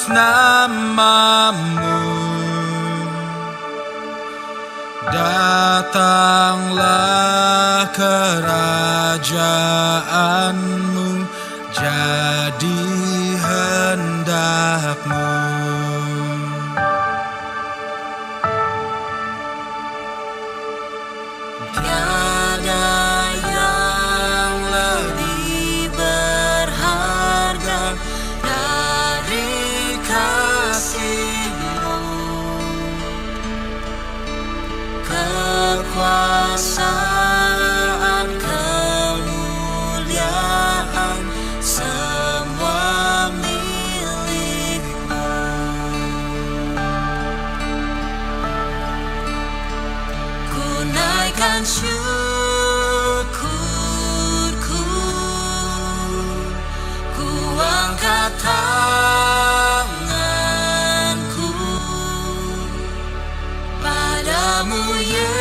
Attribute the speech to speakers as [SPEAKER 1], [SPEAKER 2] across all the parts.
[SPEAKER 1] namamu. Datanglah kerajaanmu, jadi hendakmu. Tiada yang lebih berharga dari kasih-Mu. Kekuasaan, kemuliaan, semua milik-Mu. Ku naikkan syukurku, ku angkat tanganku padamu, Yesusku.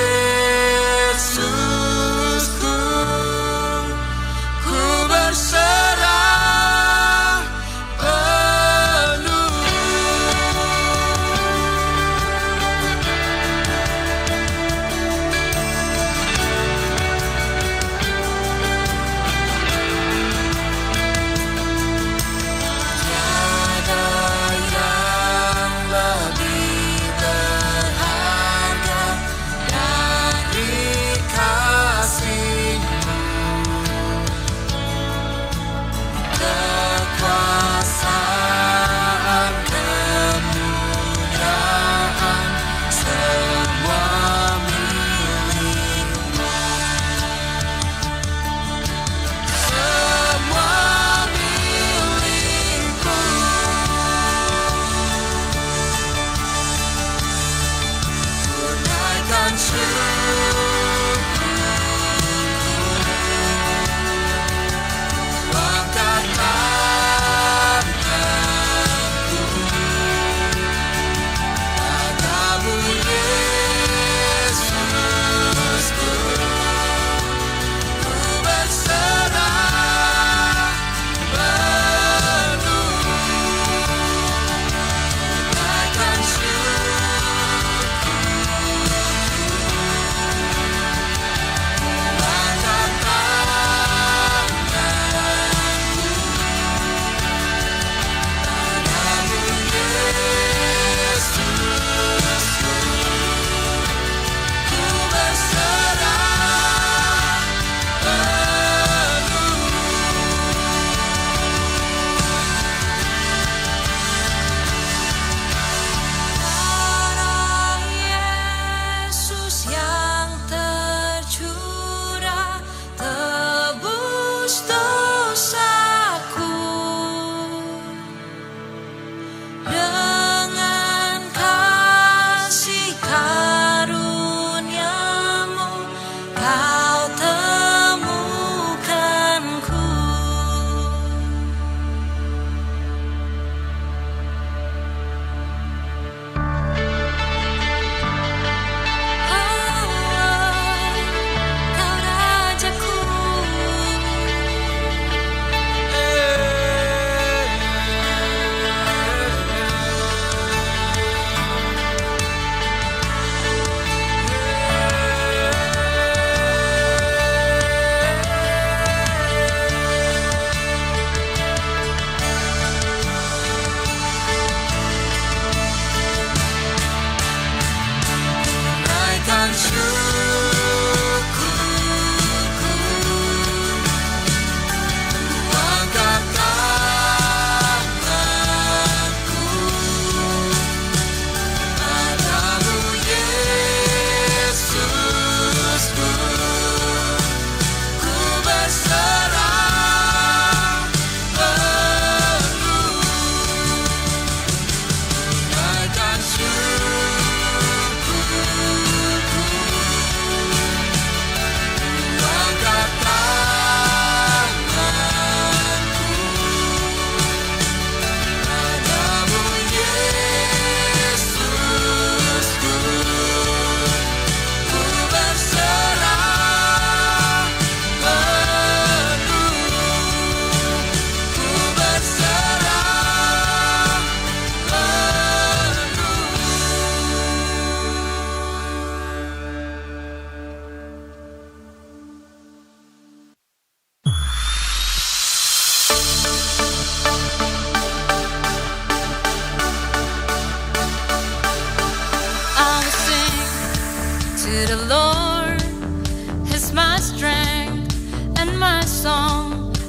[SPEAKER 1] Ku berserah penuh.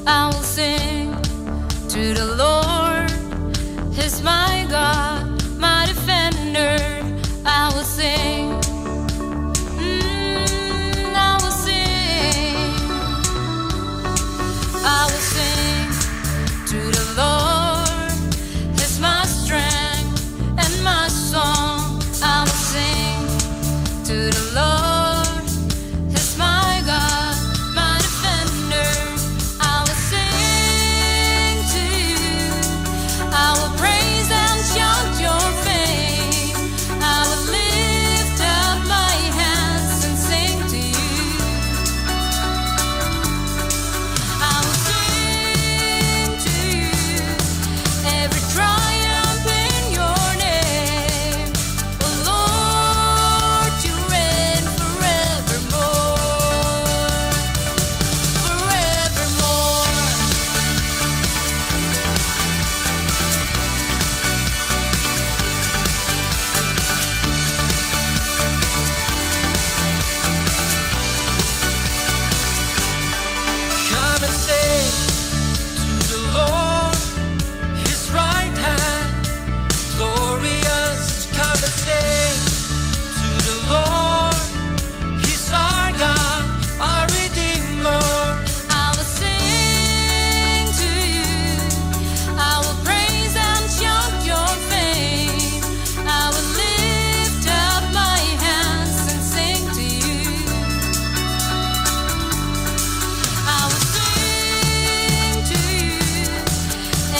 [SPEAKER 1] I will sing to the Lord. He's my God, my defender. I will sing. I will sing. I will sing to the Lord. He's my strength and my song. I will sing to the Lord. He's my God, my defender. I will sing to you. I will praise and shout your fame. I will lift up my hands and sing to you. I will sing to you every triumph in your name. Oh Lord, you reign forevermore, forevermore.
[SPEAKER 2] Come and sing to the Lord, His right hand, glorious. Come and sing to the Lord, He's our God, our Redeemer.
[SPEAKER 1] I will sing to you. I will praise and shout your fame. I will lift up my hands and sing to you. I will sing to you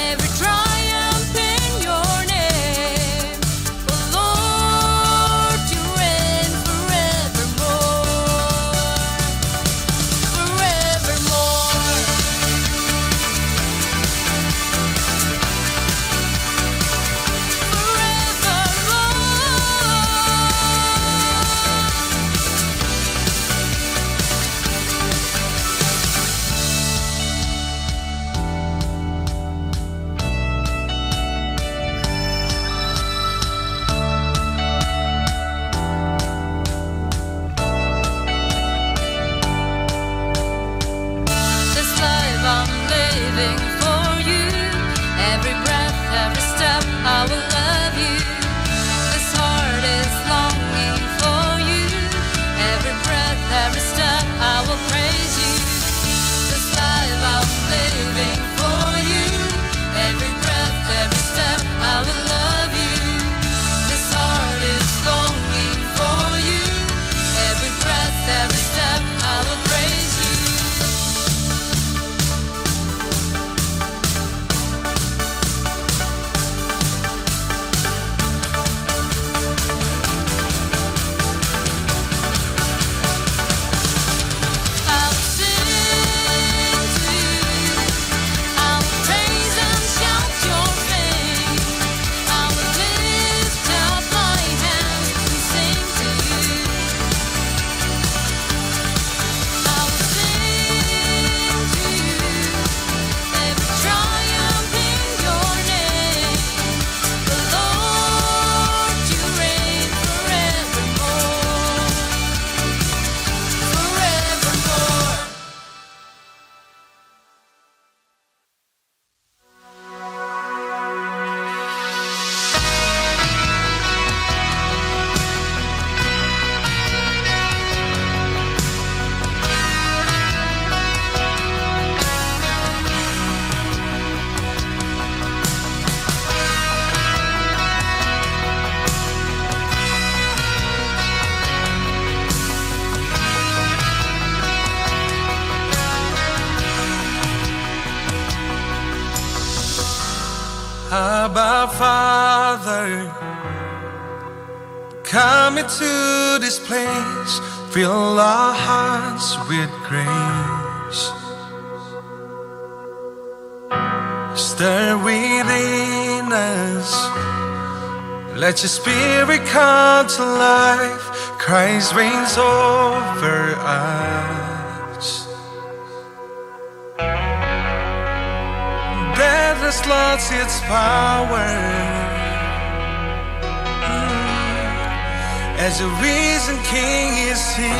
[SPEAKER 1] every triumph in your name. Oh Lord, you reign forevermore, forevermore. This life I'm living for you. Every breath, every step, I will love you. This heart is longing for you. Every breath, every step, I will praise you. This life I'm living for you. Every breath, every step, I will love you. This heart is longing for you. Every breath, every step, I will praise you. I will sing to you. I will praise and shout your fame. I will lift up my hands and sing to you. I will sing to you every triumph in your name. The Lord, you reign forevermore, forevermore.
[SPEAKER 2] Abba Father, come into this place, fill our hearts with grace. Stir within us, let your spirit come to life. Christ reigns over us. Death has lost its power as the risen King is here.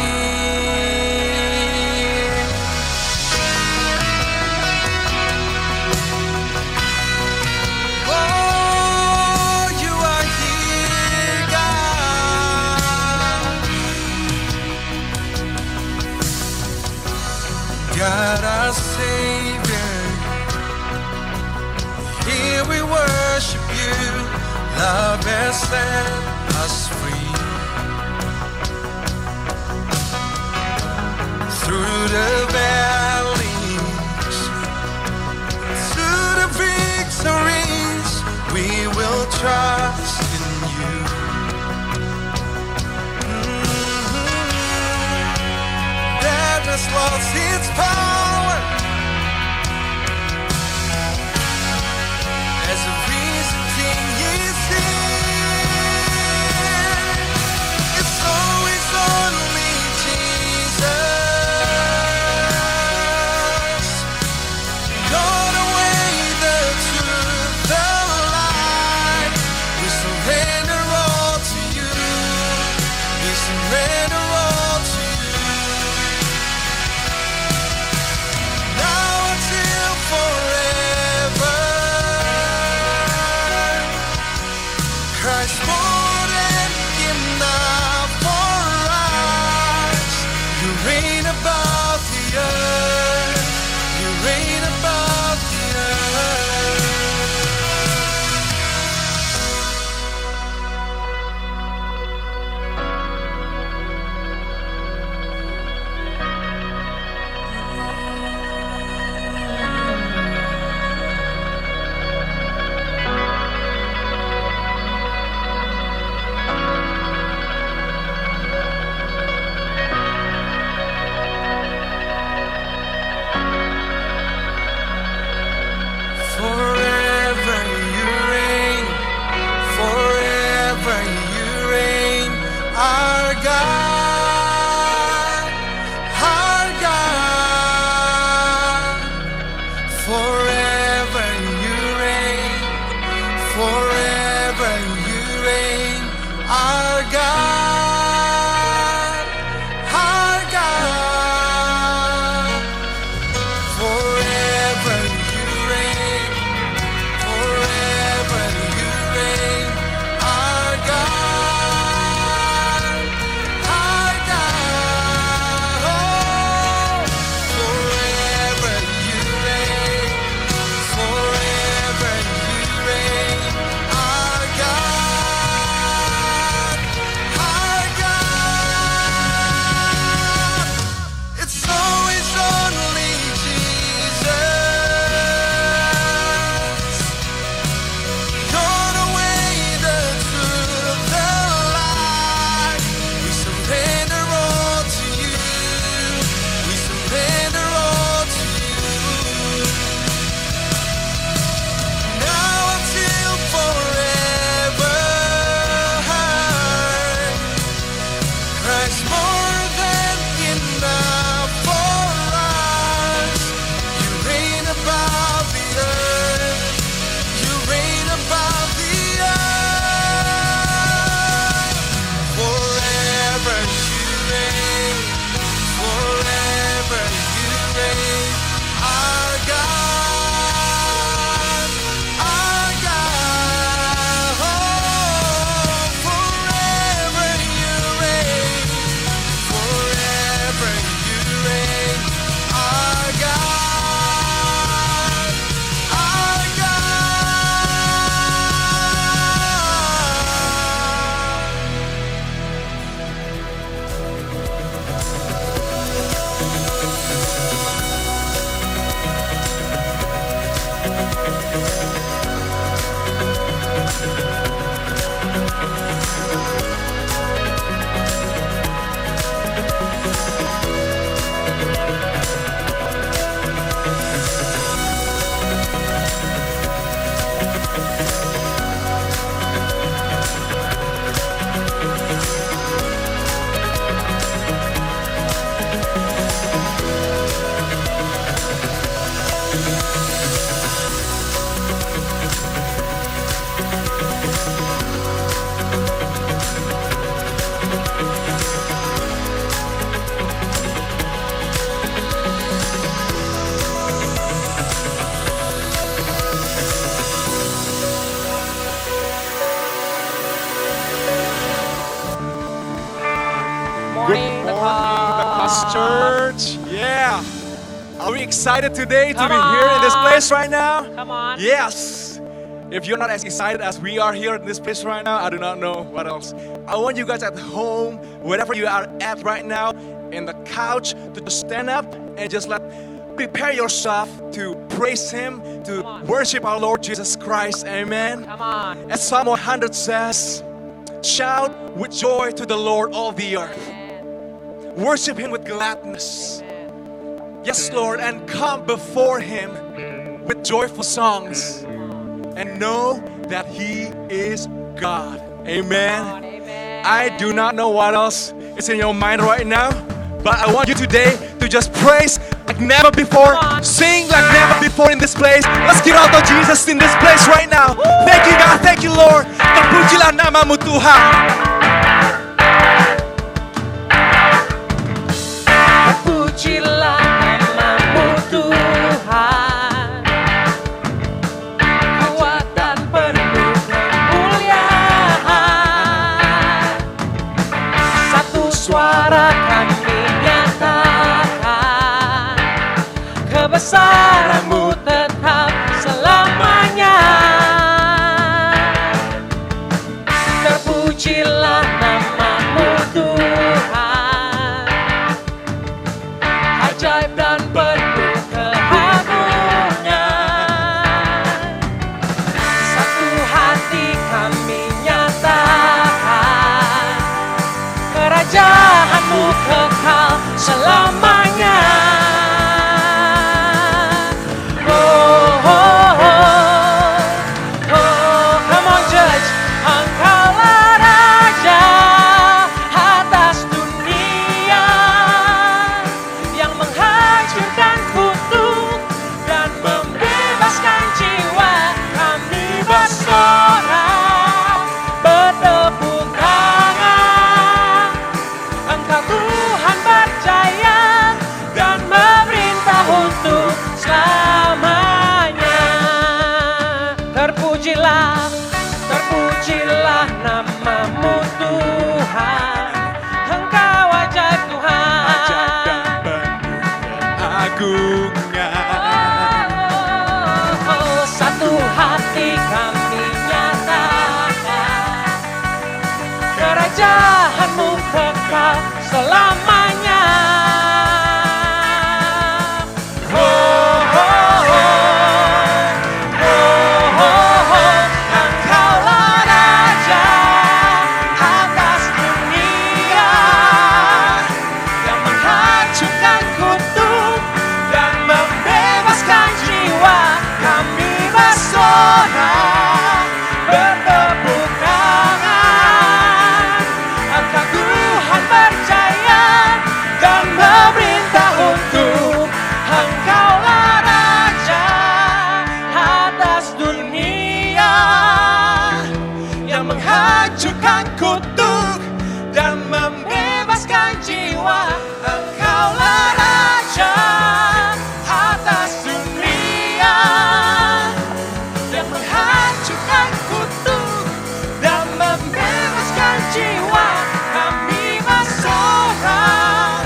[SPEAKER 2] set us free. Through the valleys, to the victories, we will trust in you. That has lost its power as a risen King is here. It's always only Jesus. You're the way, the truth, the life. We surrender all to you. We surrender all to you. Now until forever. Christ more than enough for us. You reign above the earth. You reign above the earth. Forever you reign, forever you reign, our God, our God. Forever you reign, forever you reign, our God, our God. Forever you reign, forever you reign, our God, our God. Oh, forever you reign, forever you reign, our God, our God. It's always only Jesus. You're the way, the truth, the life. We surrender all to you. We surrender all to you. Now until forever. Christ more than enough for us. You reign above the earth. You reign above the earth. Forever you reign. Forever you reign. Our God. Our God. Oh, forever you reign. Forever you reign. Our God. Our
[SPEAKER 3] Good morning, the Cross Church. Yeah. Are we excited today to
[SPEAKER 4] Come
[SPEAKER 3] be here in this
[SPEAKER 4] on.
[SPEAKER 3] place right now?
[SPEAKER 4] Come on.
[SPEAKER 3] Yes. If you're not as excited as we are here in this place right now, I do not know what else. I want you guys at home, wherever you are at right now, in the couch, to just stand up and just prepare yourself to praise Him, to worship our Lord Jesus Christ. Amen.
[SPEAKER 4] Come on.
[SPEAKER 3] As Psalm 100 says, shout with joy to the Lord, all the earth. Worship Him with gladness. Yes, Lord, and come before Him with joyful songs. And know that He is God. Amen. I do not know what else is in your mind right now, but I want you today to just praise like never before, sing like never before in this place. Let's give out to Jesus in this place right now. Thank you, God. Thank you, Lord. Terpujilah nama-Mu Tuhan.
[SPEAKER 4] Terpujilah nama-Mu Tuhan, kuat dan penuh kemuliaan. Satu suara kami nyatakan, kebesaran-Mu tetap selamanya. Terpujilah nama-Mu Tuhan, ajaib dan penuh keagungan. Satu hati kami nyatakan, kerajaan-Mu kekal selamanya. Oh, oh, oh, oh, come on church, Engkaulah Raja atas dunia, yang menghancurkan kutuk dan membebaskan jiwa. Kami bersorak, bertepuk tangan. Engkau Tuhan berjaya dan memerintah untuk selamanya. Terpujilah, terpujilah nama-Mu Tuhan. Engkau ajaib Tuhan.
[SPEAKER 3] Agungan.
[SPEAKER 4] Oh, satu hati kami nyatakan, kerajaan-Mu kekal selamanya. Oh, oh, oh, oh, oh, oh, Engkaulah Raja atas dunia, yang menghancurkan kutuk dan membebaskan jiwa. Kami bersorak, bertepuk tangan. Engkau Tuhan berjaya dan memerintah untuk. Engkaulah Raja atas dunia, yang menghancurkan kutuk dan membebaskan jiwa. Engkaulah Raja atas dunia, yang menghancurkan kutuk dan membebaskan jiwa. Kami bersorak,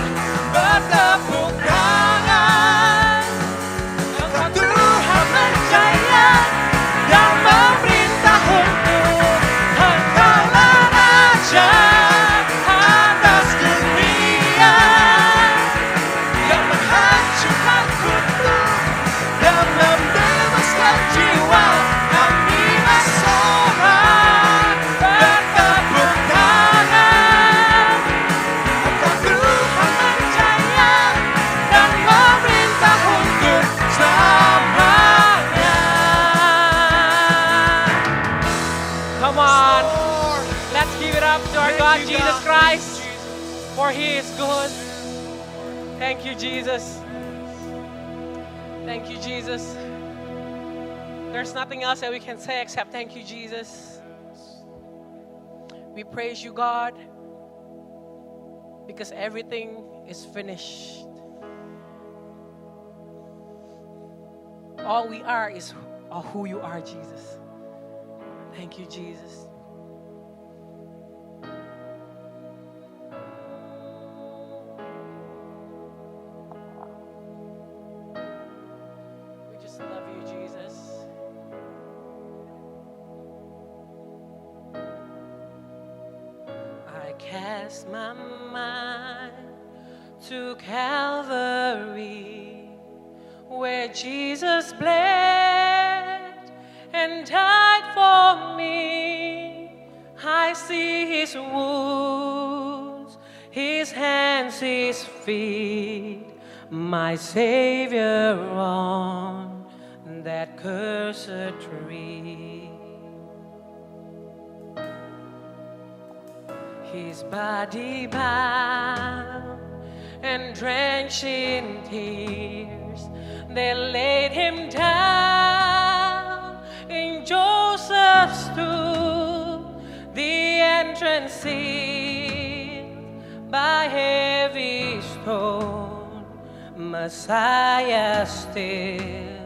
[SPEAKER 4] bertepuk tangan. Engkau Tuhan berjaya dan memerintah untuk. Engkaulah Raja atas dunia, yang menghancurkan kutuk dan membebaskan jiwa. Kami bersorak, bertepuk tangan. Engkau Tuhan berjaya dan memerintah untuk selamanya. Come on, let's give it up to our God Jesus Christ, for He is good. Thank you, Jesus. Thank you, Jesus. There's nothing else that we can say except thank you, Jesus. We praise you, God, because everything is finished. All we are is who you are, Jesus. Thank you, Jesus. We just love you, Jesus. cast my mind to Calvary, where Jesus bled and died for me. I see his wounds, his hands, his feet, my Savior on that cursed tree. His body bound and drenched in tears, they laid him down in Joseph's tomb, the entrance sealed by heavy stone, Messiah still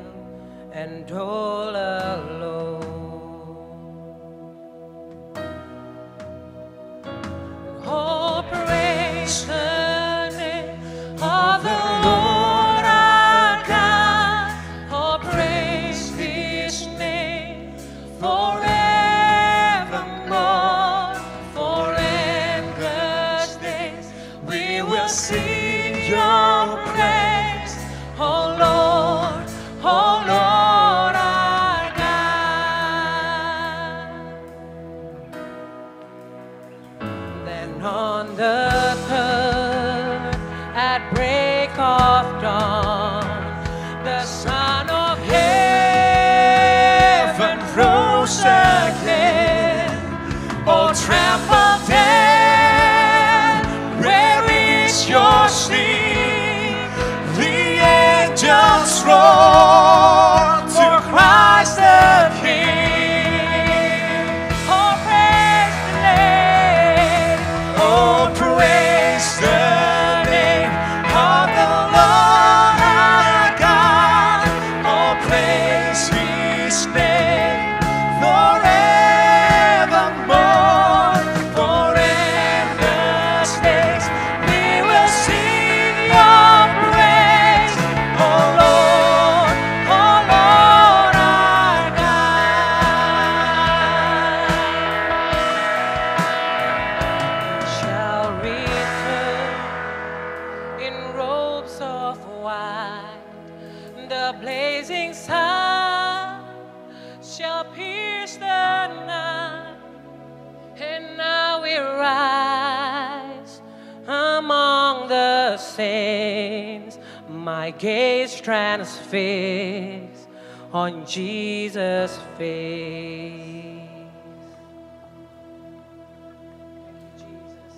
[SPEAKER 4] and all alone. Oh, praise the name of the Lord our God. Oh, praise his name forevermore. For endless days we will sing your praise. Oh Lord, oh Lord our God. Then on the third, at break of dawn, the Son of Heaven rose again. Oh, trample death, where is your sting? The angels roar to Christ the King. Oh, praise the name. Oh, praise the name of the Lord our God. Oh, praise his name forevermore. For endless days we will sing your praise. Oh Lord, our God. Shall return in robes of white, the blazing sun shall pierce the night, and now we rise among the saints, my gaze transfixed on Jesus' face. Jesus.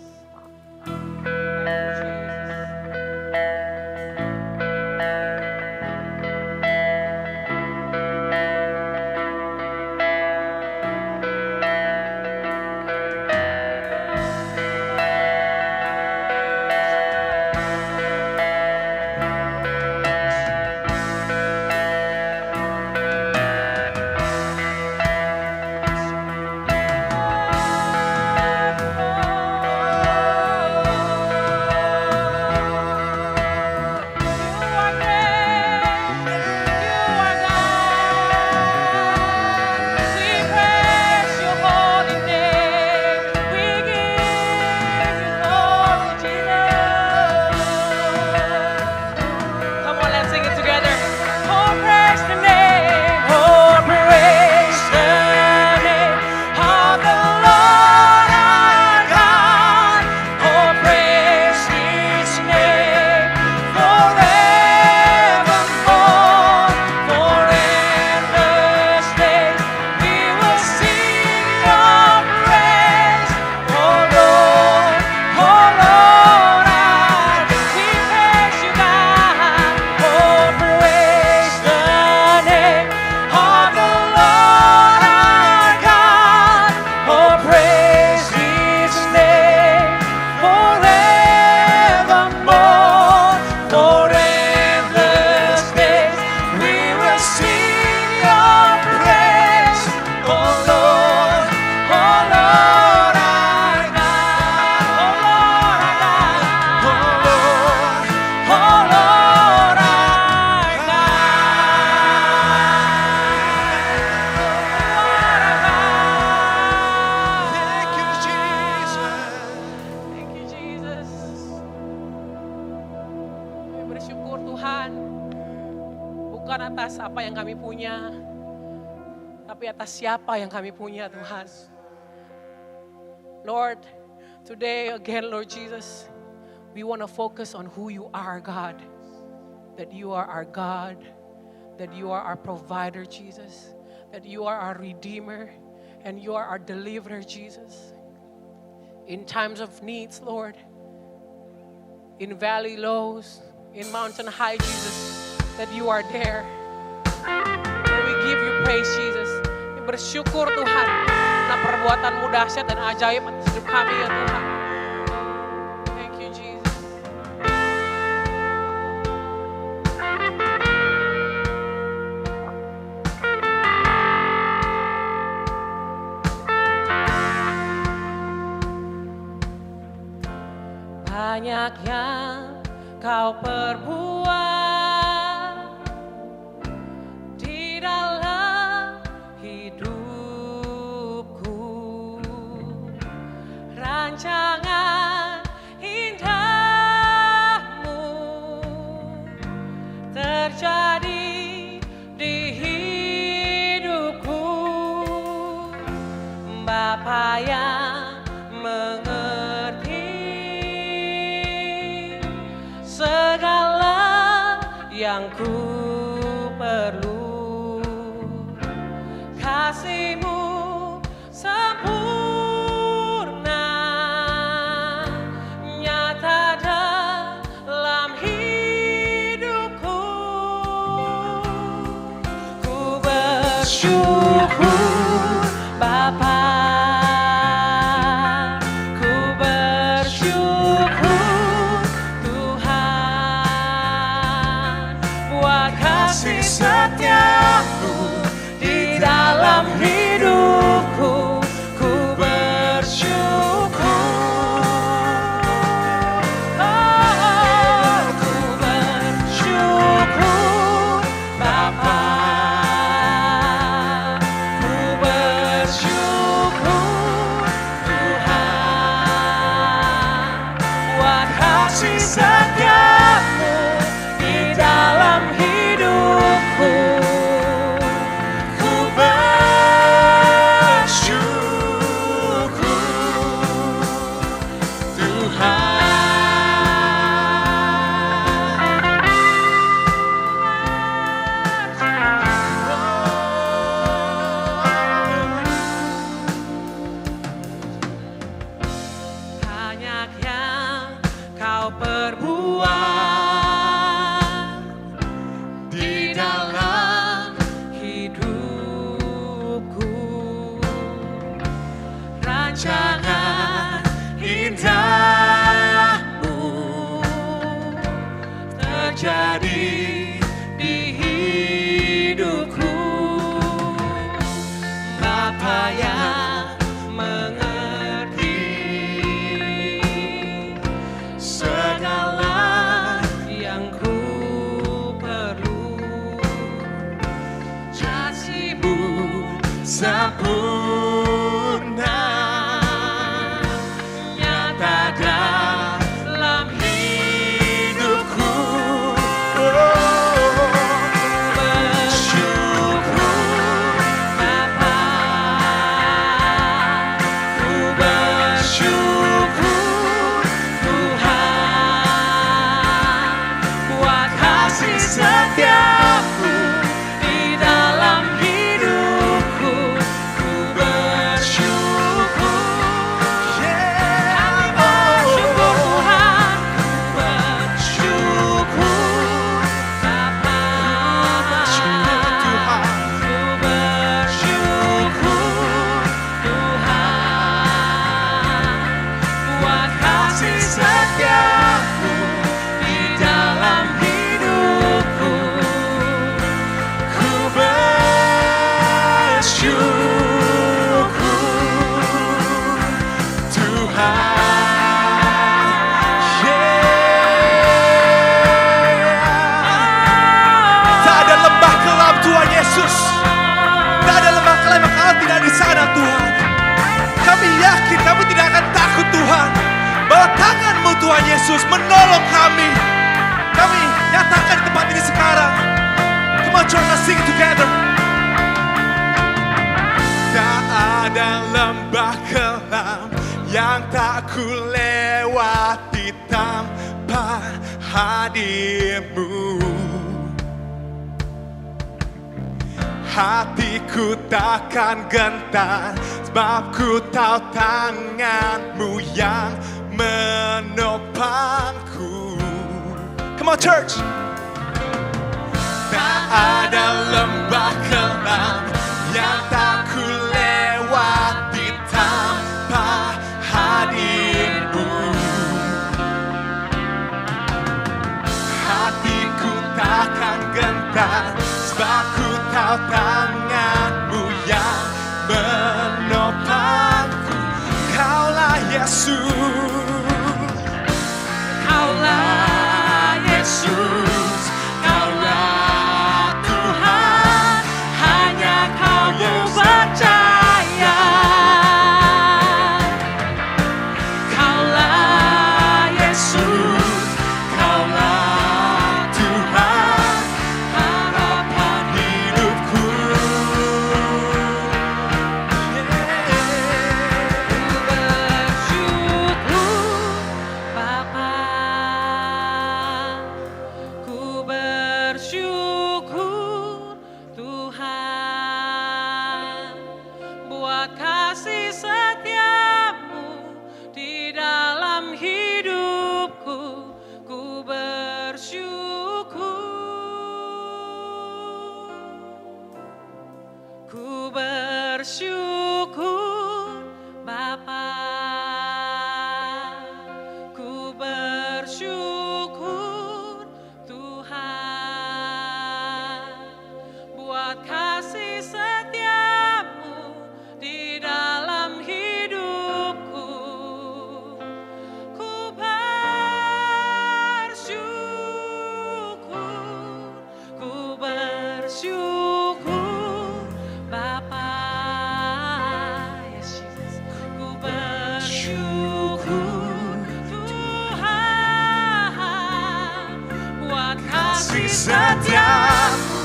[SPEAKER 4] atas apa yang kami punya, tapi atas siapa yang kami punya Tuhan. Lord, today again Lord Jesus, we want to focus on who you are, God. That you are our God, that you are our provider, Jesus. That you are our redeemer, and you are our deliverer, Jesus. In times of needs, Lord, in valley lows, in mountain high, Jesus, that you are there. And we give you praise, Jesus. Kami bersyukur Tuhan, karena perbuatan-Mu dahsyat dan ajaib atas hidup kami ya Tuhan. Thank you, Jesus. Banyak yang Kau perbuat di dalam hidupku, rancangan indahmu terjadi di hidupku. Bapa yang mengerti segala yang ku perlu, kasih-Mu sempurna nyata dalam hidupku. Ku bersyukur Bapa, ku bersyukur Tuhan buat kasih setia-Mu di dalam hidupku. Ku bersyukur, oh, ku bersyukur Bapa, ku bersyukur Tuhan buat kasih setia-Mu di dalam hidupku. Ku bersyukur Tuhan. Banyak yang Kau perbuat di dalam hidupku, rancangan indahmu terjadi di hidupku. Bapa yang mengerti segala yang ku perlu, kasih-Mu sempurna nyata dalam hidupku. Bersyukur Bapa, ku bersyukur Tuhan buat kasih setia-Mu di dalam hidupku. Ku bersyukur, kami bersyukur Tuhan, ku bersyukur Bapa, ku bersyukur Tuhan buat kasih setia-Mu di dalam hidupku. Ku bersyukur Tuhan.
[SPEAKER 3] Tak ada lembah kelam Tuhan Yesus. Tak ada lembah kelam yang Kau tidak di sana Tuhan. Kami yakin kami tidak akan takut Tuhan, bahwa tangan-Mu Tuhan Yesus menolong kami. Kami nyatakan di tempat ini sekarang, cuma on church, let's sing it together. Tak ada lembah kelam yang tak ku lewati tanpa hadirmu. Hatiku takkan gentar sebab ku tahu tanganmu yang menopangku. Come on church. Tak ada lembah kelam yang tak ku lewati tanpa hadirmu. Hatiku takkan gentar sebab ku tahu tanganmu yang menopangku. Kaulah Yesus, kaulah Yesus, kaulah Tuhan, hanya Kau percaya. Kaulah Yesus, kaulah Tuhan, harapan hidupku.
[SPEAKER 4] Ku bersyukur Tuhan buat kasih setiamu di dalam hidupku. Ku bersyukur Bapa. Ku bersyukur Tuhan buat kasih setiamu di dalam hidupku. Ku bersyukur Bapa. Yes, Jesus. Ku bersyukur Tuhan buat kasih setiamu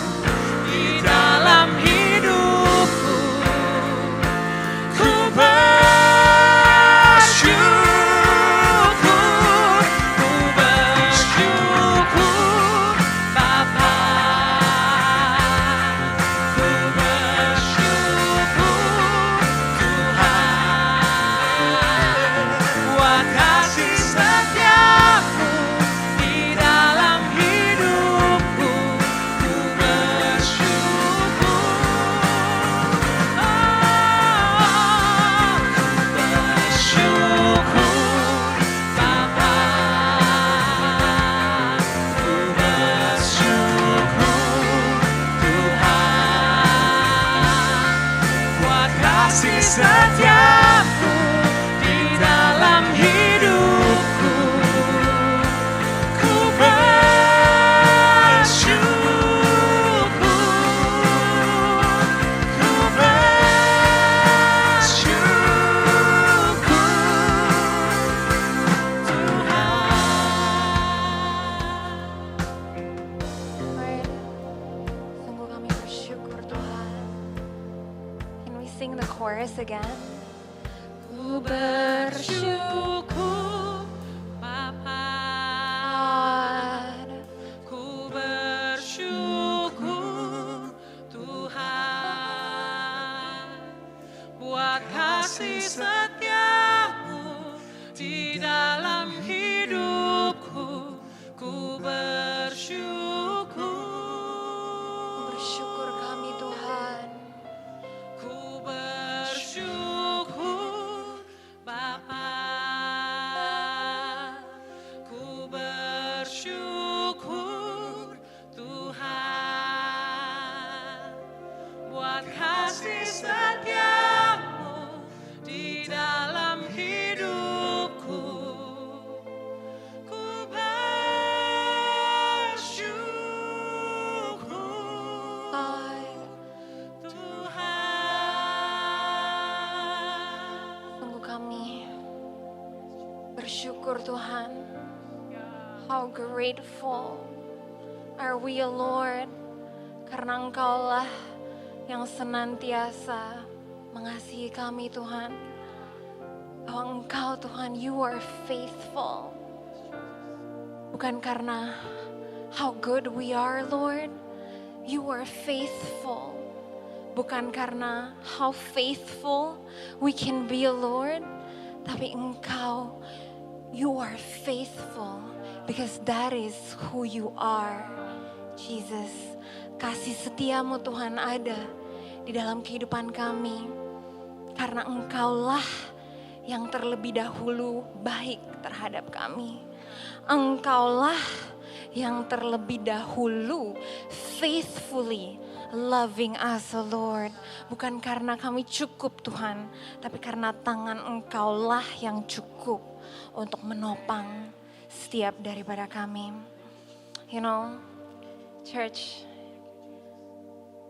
[SPEAKER 4] di dalam hidupku. Ku bersyukur Bapa. Ku bersyukur Tuhan buat kasih setiamu di dalam hidupku. Ku bersyukur, Bapa. Ku bersyukur Tuhan buat kasih setiamu di dalam hidupku. Ku bersyukur
[SPEAKER 5] Lord, sungguh kami bersyukur Tuhan. Can we sing the chorus again?
[SPEAKER 4] Ku bersyukur Bapa.
[SPEAKER 5] God,
[SPEAKER 4] Ku bersyukur Tuhan buat kasih setiamu di dalam hidupku. Ku bersyukur,
[SPEAKER 5] bersyukur kami Tuhan.
[SPEAKER 4] ku bersyukur Bapa. Ku bersyukur Tuhan buat kasih setiamu di dalam hidupku. Ku bersyukur
[SPEAKER 5] God,
[SPEAKER 4] Tuhan.
[SPEAKER 5] sungguh kami bersyukur Tuhan. How grateful are we, Lord, Karena Engkaulah yang senantiasa mengasihi kami Tuhan. Bahwa Engkau Tuhan, you are faithful. Bukan karena how good we are Lord, you are faithful. Bukan karena how faithful we can be Lord, tapi Engkau, you are faithful because that is who you are. Jesus, kasih setiamu Tuhan ada di dalam kehidupan kami. Karena Engkaulah yang terlebih dahulu baik terhadap kami. Engkaulah yang terlebih dahulu faithfully loving us, oh Lord. Bukan karena kami cukup Tuhan, tapi karena tangan Engkaulah yang cukup untuk menopang setiap daripada kami. You know, church,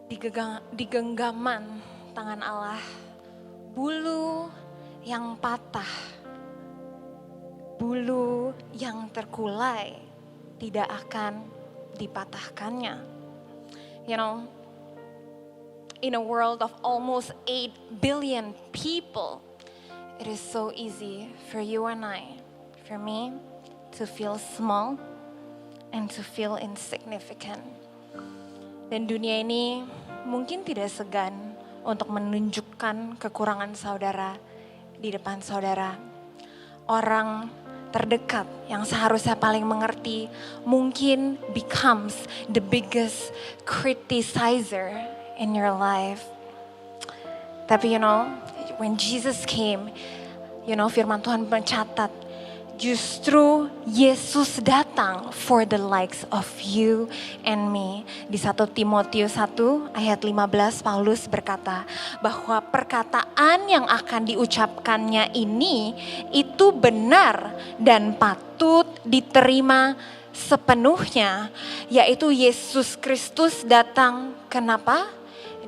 [SPEAKER 5] di genggaman tangan Allah, bulu yang patah, bulu yang terkulai tidak akan dipatahkannya. You know, in a world of almost 8 billion people, it is so easy for you and I, for me, to feel small and to feel insignificant. Dan dunia ini mungkin tidak segan untuk menunjukkan kekurangan saudara di depan saudara. Orang terdekat yang seharusnya paling mengerti mungkin becomes the biggest criticizer in your life. Tapi you know, when Jesus came, you know, firman Tuhan mencatat, justru Yesus datang for the likes of you and me. Di 1 Timotius 1 ayat 15 Paulus berkata bahwa perkataan yang akan diucapkannya ini itu benar dan patut diterima sepenuhnya. Yaitu Yesus Kristus datang, kenapa?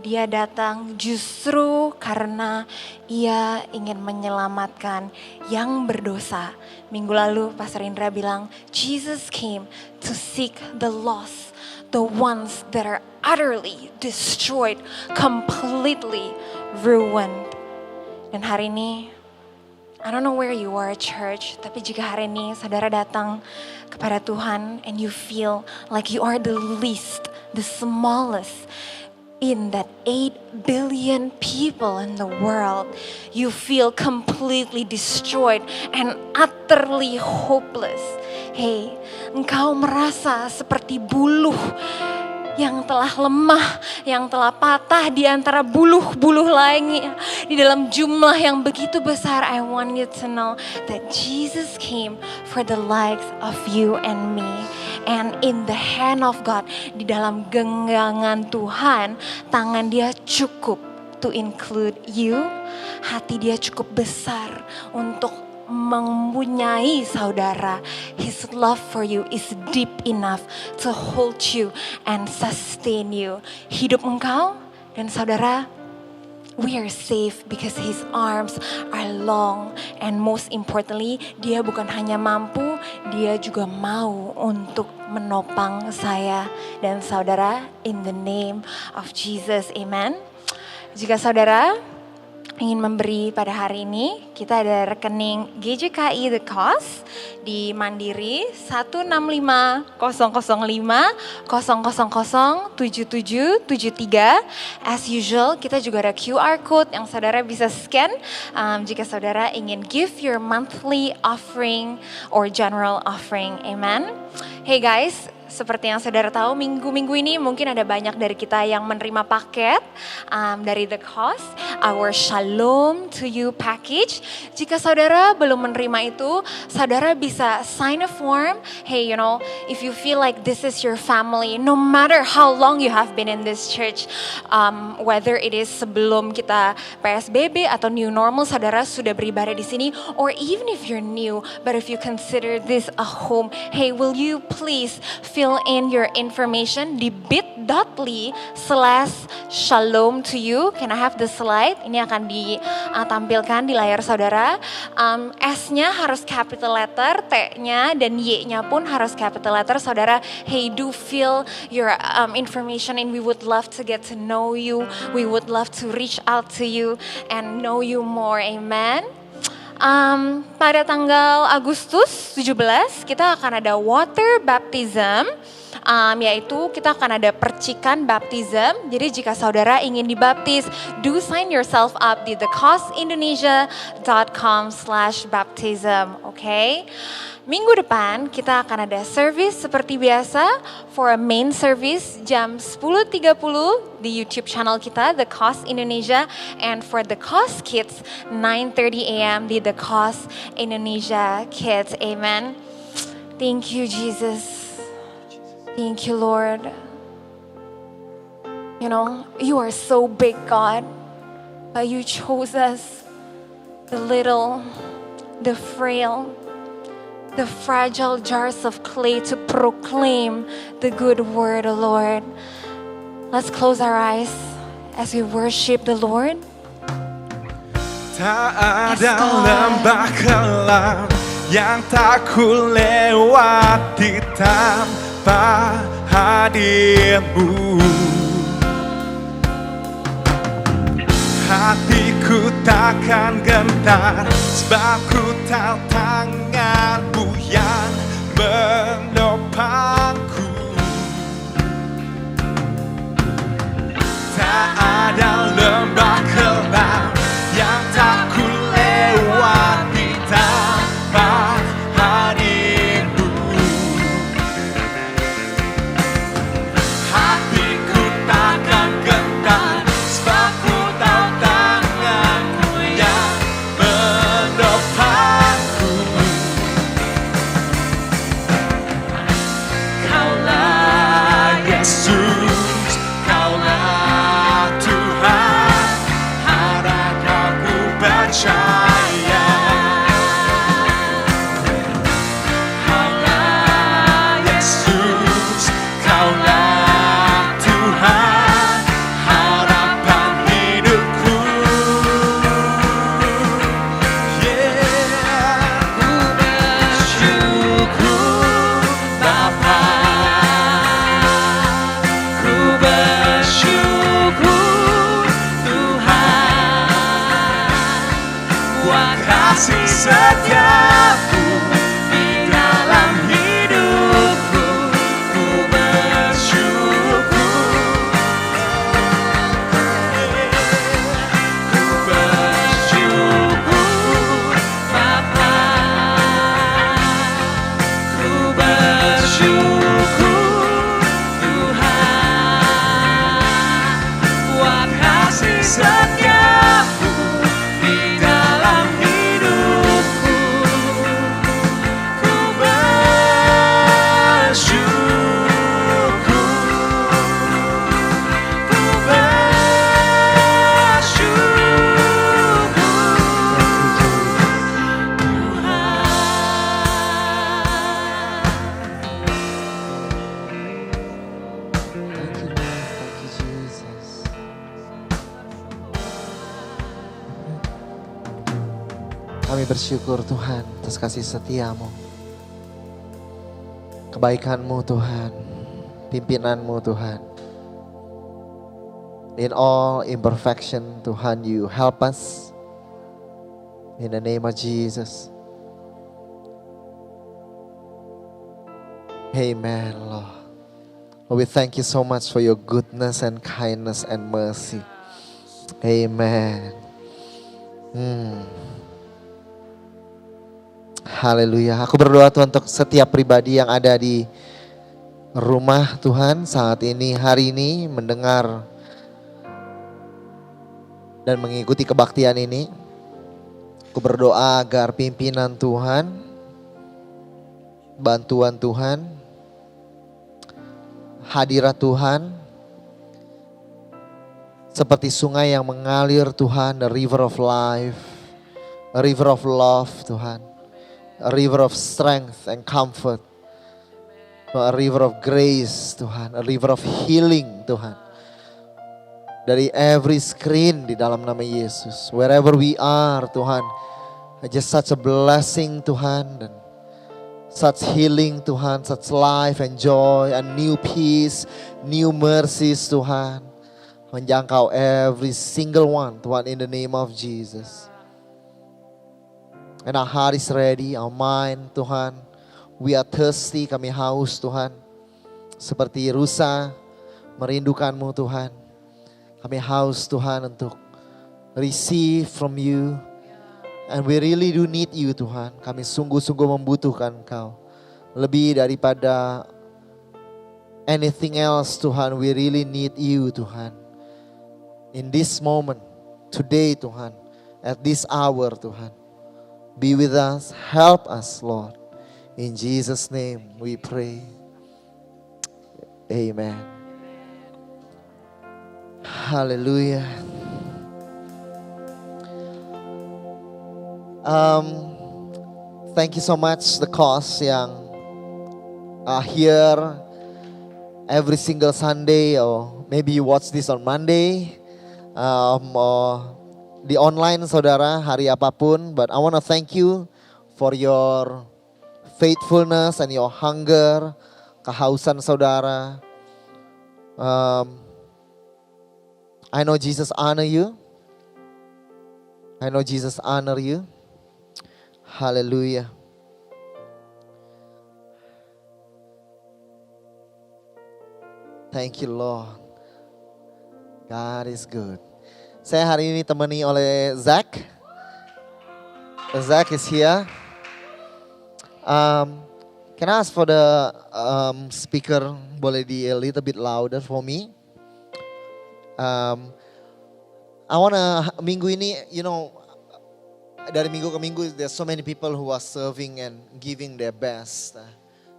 [SPEAKER 5] Dia datang justru karena ia ingin menyelamatkan yang berdosa. Minggu lalu Pastor Indra bilang, Jesus came to seek the lost, the ones that are utterly destroyed, completely ruined. Dan hari ini, I don't know where you are church, tapi jika hari ini saudara datang kepada Tuhan and you feel like you are the least, the smallest, in that 8 billion people in the world, you feel completely destroyed and utterly hopeless. Hey, engkau merasa seperti buluh yang telah lemah, yang telah patah di antara buluh-buluh lainnya di dalam jumlah yang begitu besar. I want you to know that Jesus came for the likes of you and me. And in the hand of God, di dalam genggaman Tuhan, tangan Dia cukup to include you. Hati Dia cukup besar untuk mempunyai saudara. His love for you is deep enough to hold you and sustain you. Hidup engkau dan saudara, we are safe because His arms are long. And most importantly, Dia bukan hanya mampu, Dia juga mau untuk menopang saya dan saudara in the name of Jesus. Amen. Jika saudara ingin memberi pada hari ini, kita ada rekening GJKI The Cause di Mandiri 165-005-000-7773. As usual, kita juga ada QR code yang saudara bisa scan jika saudara ingin give your monthly offering or general offering. Amen. Hey guys, seperti yang saudara tahu, minggu-minggu ini mungkin ada banyak dari kita yang menerima paket dari The Cause, our Shalom to You package. Jika saudara belum menerima itu, saudara bisa sign a form. Hey, you know, if you feel like this is your family, no matter how long you have been in this church, whether it is sebelum kita PSBB atau new normal, saudara sudah beribadah di sini, or even if you're new, but if you consider this a home, hey, will you please fill in your information di bit.ly bit.ly/shalom to you. Can I have the slide? Ini akan ditampilkan di layar saudara. S-nya harus capital letter, T-nya dan Y-nya pun harus capital letter. Saudara, hey, do fill your information and we would love to get to know you. We would love to reach out to you and know you more. Amen. Pada tanggal Agustus 17 kita akan ada water baptism, yaitu kita akan ada percikan baptism. Jadi jika saudara ingin dibaptis, do sign yourself up di thecauseindonesiacom/baptism, okay? Minggu depan kita akan ada service seperti biasa, for a main service jam 10.30 di YouTube channel kita The Cause Indonesia, and for the Cause Kids 9:30 a.m. di The Cause Indonesia Kids. Amen. Thank you, Jesus. Thank you, Lord. You know, you are so big, God, but you chose us, the little, the frail, the fragile jars of clay, to proclaim the good word, Lord. Let's close our eyes as we worship the Lord.
[SPEAKER 3] Tak ada lembah kelam yang tak ku lewati tanpa hadirmu. Hatiku takkan gentar sebab ku tahu tanganmu yang menopangku. Tak ada lembah kelam yang tak ku lewati tanpa hadirmu. Hatiku takkan gentar sebab ku tahu tanganmu yang menopangku. Kaulah Yesus, Kaulah Tuhan, haraplah ku percaya. Kaulah Yesus, Kaulah Tuhan, harapan hidupku. Yeah, ku bersyukur Bapa, ku bersyukur Tuhan, buat kasih setiamu di dalam hidupku. Ku bersyukur, ku bersyukur Bapa, ku bersyukur Tuhan, buat kasih setiamu di dalam hidupku. Ku bersyukur, ku
[SPEAKER 6] Kami bersyukur Tuhan atas kasih setiamu, kebaikanmu Tuhan, pimpinanmu Tuhan. In all imperfection Tuhan, you help us. In the name of Jesus. Amen, Lord. Lord, we thank you so much for your goodness and kindness and mercy. Amen. Haleluya. Aku berdoa Tuhan untuk setiap pribadi yang ada di rumah Tuhan saat ini, hari ini mendengar dan mengikuti kebaktian ini. Aku berdoa agar pimpinan Tuhan, bantuan Tuhan, hadirat Tuhan seperti sungai yang mengalir Tuhan, the river of life, a river of love Tuhan, a river of strength and comfort. A river of grace Tuhan, a river of healing Tuhan. Dari every screen di dalam nama Yesus. Wherever we are Tuhan. Just such a blessing Tuhan. Dan such healing Tuhan, such life and joy and new peace, new mercies Tuhan. Menjangkau every single one Tuhan in the name of Jesus. And our heart is ready, our mind Tuhan. We are thirsty, kami haus Tuhan. Seperti rusa merindukan-Mu Tuhan. Kami haus Tuhan untuk receive from You. And we really do need You Tuhan. Kami sungguh-sungguh membutuhkan Engkau. Lebih daripada anything else Tuhan, we really need You Tuhan. In this moment, today Tuhan, at this hour Tuhan. Be with us, help us Lord. In Jesus' name we pray. Amen. Hallelujah. Thank you so much the cause yang are here every single Sunday, or maybe you watch this on Monday, or di online saudara hari apapun. But I want to thank you for your faithfulness and your hunger, kehausan saudara. I know Jesus honor you. I know Jesus honor you. Hallelujah. Thank you Lord. God is good. Saya hari ini temani oleh Zach. Zach is here. Can I ask for the speaker, boleh di a little bit louder for me? I wanna, minggu ini, you know, dari minggu ke minggu, there's so many people who are serving and giving their best.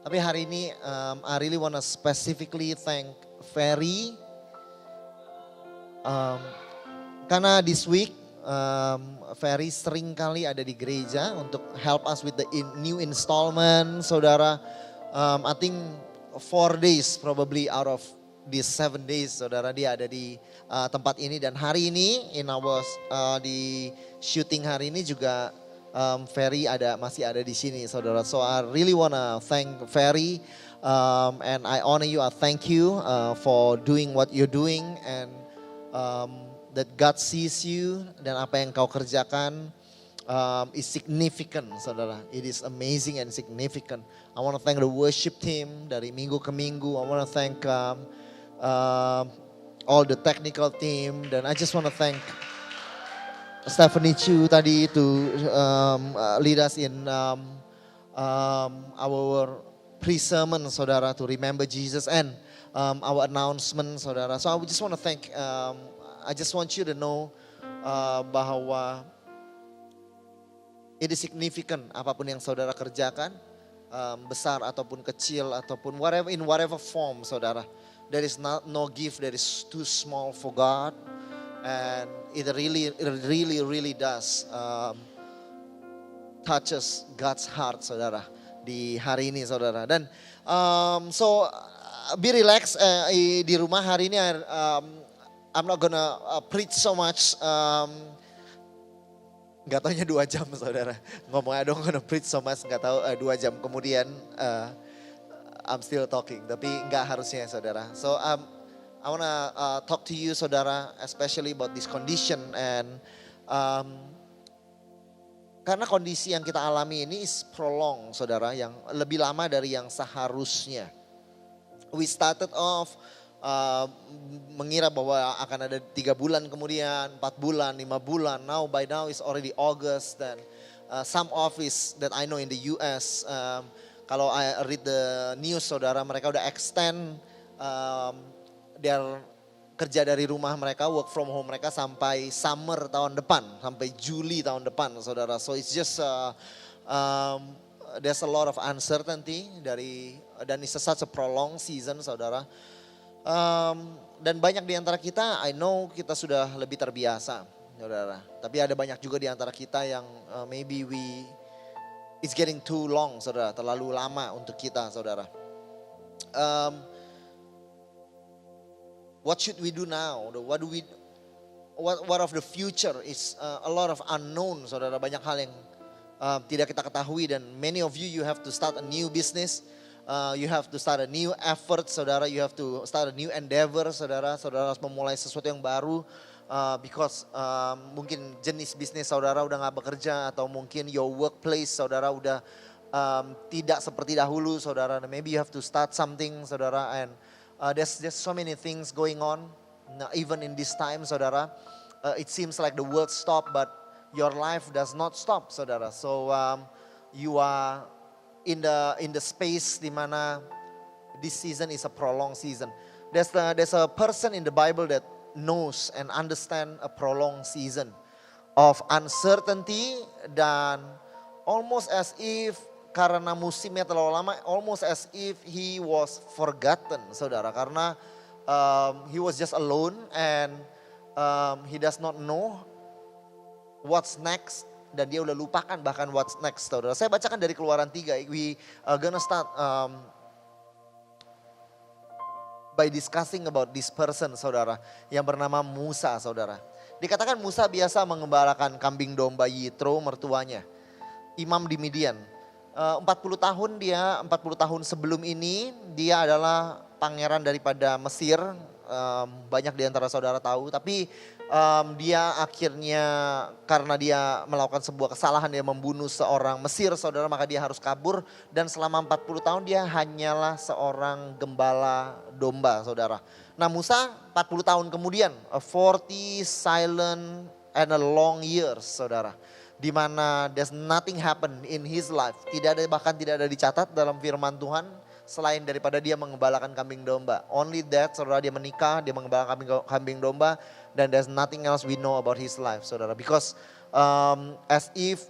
[SPEAKER 6] Tapi hari ini, I really wanna specifically thank Ferry. Karena this week, Ferry sering kali ada di gereja untuk help us with the new installment, saudara. I think 4 days probably out of these 7 days, saudara, dia ada di tempat ini. Dan hari ini, di shooting hari ini juga Ferry masih ada di sini, saudara. So I really wanna thank Ferry, and I honor you. I thank you for doing what you're doing, and that God sees you, dan apa yang kau kerjakan is significant, saudara. It is amazing and significant. I want to thank the worship team dari minggu ke minggu. I want to thank all the technical team, dan I just want to thank Stephanie Chu tadi to lead us in our pre-sermon, saudara, to remember Jesus, and our announcement, saudara. So I just want to thank. I just want you to know bahwa it is significant apapun yang saudara kerjakan, besar ataupun kecil ataupun in whatever form, saudara. There is no gift that is too small for God, and it really does touches God's heart, saudara, di hari ini, saudara. Dan so be relaxed di rumah hari ini. I'm not gonna preach so much. Gak taunya 2 jam, saudara. Ngomong I don't gonna preach so much, gak tahu 2 jam kemudian I'm still talking. Tapi gak harusnya, saudara. So I wanna talk to you, saudara, especially about this condition. And karena kondisi yang kita alami ini is prolonged, saudara, yang lebih lama dari yang seharusnya. We started off mengira bahwa akan ada 3 bulan kemudian, 4 bulan, 5 bulan. By now it's already August, dan some office that I know in the US, kalau I read the news, saudara, mereka udah extend their kerja dari rumah mereka, work from home mereka sampai summer tahun depan, sampai Juli tahun depan, saudara. So it's just there's a lot of uncertainty dan it's such a prolonged season, saudara. Dan banyak di antara kita, I know kita sudah lebih terbiasa, saudara. Tapi ada banyak juga di antara kita yang maybe it's getting too long, saudara. Terlalu lama untuk kita, saudara. what should we do now? What of the future is a lot of unknown, saudara. Banyak hal yang tidak kita ketahui, dan many of you have to start a new business. You have to start a new effort, saudara. You have to start a new endeavor, saudara. Saudara harus memulai sesuatu yang baru. Because mungkin jenis bisnis saudara udah gak bekerja, atau mungkin your workplace saudara udah tidak seperti dahulu, saudara. Maybe you have to start something, saudara. And there's so many things going on. Now, even in this time, saudara, it seems like the world stopped, but your life does not stop, saudara. So you are in the space di mana this season is a prolonged season. There's a person in the Bible that knows and understand a prolonged season of uncertainty, dan almost as if karena musimnya terlalu lama, almost as if he was forgotten, saudara. Karena he was just alone, and he does not know what's next, dan dia udah lupakan bahkan what's next, saudara. Saya bacakan dari Keluaran 3. We gonna start by discussing about this person, saudara, yang bernama Musa, saudara. Dikatakan Musa biasa mengembalakan kambing domba Yitro, mertuanya, imam di Midian. 40 tahun sebelum ini dia adalah pangeran daripada Mesir. Banyak di antara saudara tahu, tapi dia akhirnya karena dia melakukan sebuah kesalahan, dia membunuh seorang Mesir, saudara, maka dia harus kabur, dan selama 40 tahun dia hanyalah seorang gembala domba, saudara. Nah, Musa 40 tahun kemudian, 40 silent and a long years, saudara, di mana there's nothing happen in his life. Bahkan tidak ada dicatat dalam firman Tuhan selain daripada dia mengembalakan kambing domba. Only that, saudara, dia menikah, dia mengembalakan kambing domba, dan there's nothing else we know about his life, saudara. Because as if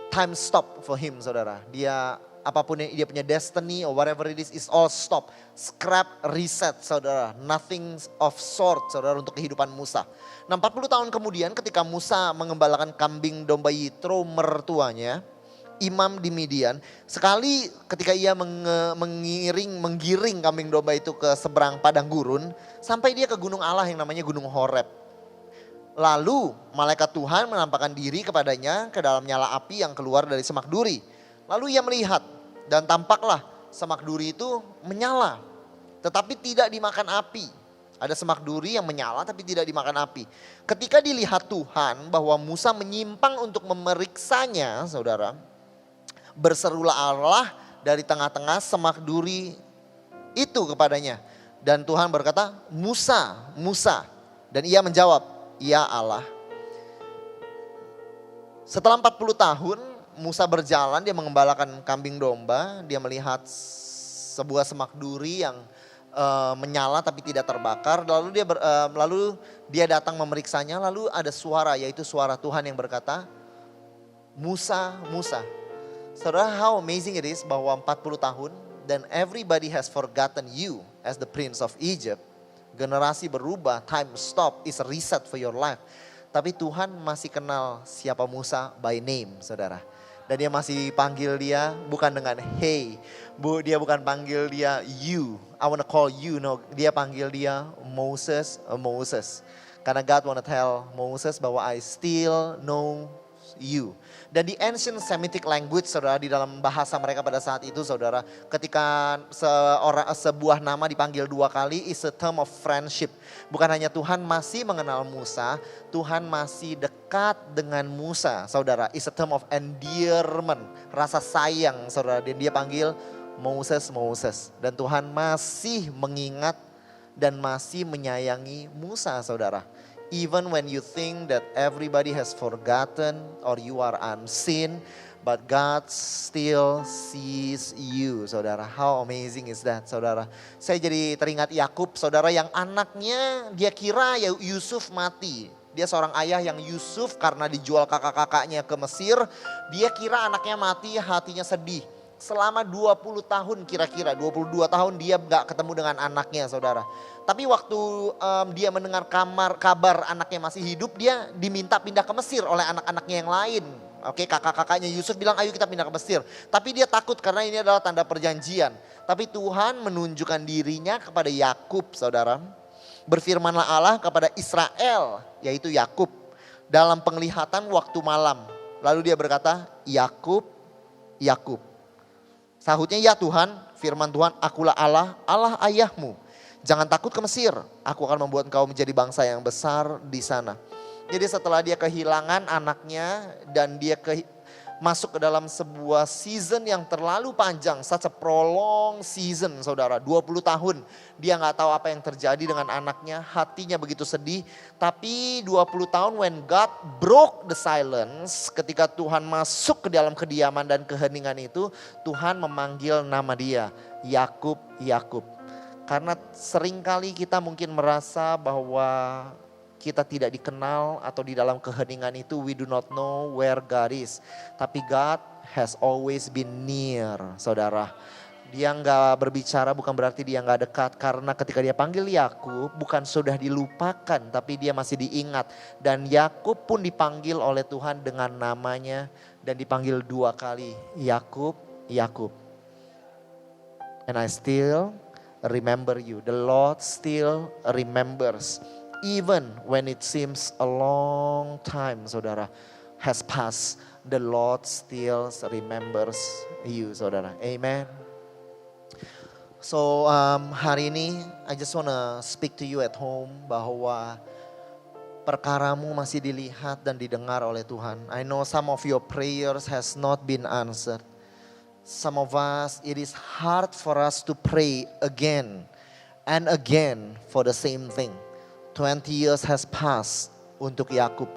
[SPEAKER 6] time stop for him, saudara. Dia apapun yang dia punya destiny or whatever it is all stop, scrap, reset, saudara. Nothing of sort, saudara, untuk kehidupan Musa. Nah, 40 tahun kemudian ketika Musa mengembalakan kambing domba Yitro, mertuanya, imam di Midian, sekali ketika ia menggiring kambing domba itu ke seberang padang gurun, sampai dia ke gunung Allah yang namanya Gunung Horeb. Lalu malaikat Tuhan menampakkan diri kepadanya ke dalam nyala api yang keluar dari semak duri. Lalu ia melihat, dan tampaklah semak duri itu menyala, tetapi tidak dimakan api. Ada semak duri yang menyala tapi tidak dimakan api. Ketika dilihat Tuhan bahwa Musa menyimpang untuk memeriksanya, saudara, berserulah Allah dari tengah-tengah semak duri itu kepadanya. Dan Tuhan berkata, Musa, Musa. Dan ia menjawab, ya Allah. Setelah 40 tahun Musa berjalan, dia mengembalakan kambing domba. Dia melihat sebuah semak duri yang menyala tapi tidak terbakar. Lalu dia datang memeriksanya. Lalu ada suara, yaitu suara Tuhan yang berkata, Musa, Musa. Saudara, how amazing it is bahwa 40 tahun dan everybody has forgotten you as the Prince of Egypt. Generasi berubah, time stop, is a reset for your life. Tapi Tuhan masih kenal siapa Musa by name, saudara. Dan dia masih panggil dia bukan dengan hey, dia bukan panggil dia you, I wanna call you, no. Dia panggil dia Moses, Moses. Karena God wanna tell Moses bahwa I still know you. Dan di ancient Semitic language, saudara, di dalam bahasa mereka pada saat itu, saudara, ketika sebuah nama dipanggil dua kali is a term of friendship. Bukan hanya Tuhan masih mengenal Musa, Tuhan masih dekat dengan Musa, saudara. Is a term of endearment, rasa sayang, saudara. Dan dia panggil Moses, Moses. Dan Tuhan masih mengingat dan masih menyayangi Musa, saudara. Even when you think that everybody has forgotten or you are unseen, but God still sees you, saudara. How amazing is that, saudara. Saya jadi teringat Yakub, saudara, yang anaknya dia kira Yusuf mati. Dia seorang ayah yang Yusuf karena dijual kakak-kakaknya ke Mesir, dia kira anaknya mati, hatinya sedih. Selama 20 tahun kira-kira, 22 tahun dia gak ketemu dengan anaknya, saudara. Tapi waktu dia mendengar kabar anaknya masih hidup, dia diminta pindah ke Mesir oleh anak-anaknya yang lain. Oke, kakak-kakaknya Yusuf bilang ayo kita pindah ke Mesir. Tapi dia takut karena ini adalah tanda perjanjian. Tapi Tuhan menunjukkan dirinya kepada Yakub, saudara. Berfirmanlah Allah kepada Israel, yaitu Yakub, dalam penglihatan waktu malam. Lalu dia berkata, Yakub, Yakub. Sahutnya, ya Tuhan, firman Tuhan, akulah Allah, Allah ayahmu. Jangan takut ke Mesir, aku akan membuat engkau menjadi bangsa yang besar di sana. Jadi setelah dia kehilangan anaknya dan dia masuk ke dalam sebuah season yang terlalu panjang, such a prolonged season, saudara, 20 tahun. Dia gak tahu apa yang terjadi dengan anaknya, hatinya begitu sedih. Tapi 20 tahun when God broke the silence, ketika Tuhan masuk ke dalam kediaman dan keheningan itu, Tuhan memanggil nama dia, Yakub, Yakub. Karena seringkali kita mungkin merasa bahwa kita tidak dikenal atau di dalam keheningan itu we do not know where God is. Tapi God has always been near, saudara. Dia nggak berbicara bukan berarti dia nggak dekat. Karena ketika dia panggil Yakub bukan sudah dilupakan tapi dia masih diingat. Dan Yakub pun dipanggil oleh Tuhan dengan namanya dan dipanggil 2 kali. Yakub, Yakub. And I still remember you. The Lord still remembers. Even when it seems a long time, saudara, has passed, the Lord still remembers you, saudara. Amen. So hari ini I just wanna speak to you at home bahwa perkaramu masih dilihat dan didengar oleh Tuhan. I know some of your prayers has not been answered. Some of us, it is hard for us to pray again and again for the same thing. 20 years has passed untuk Yakub.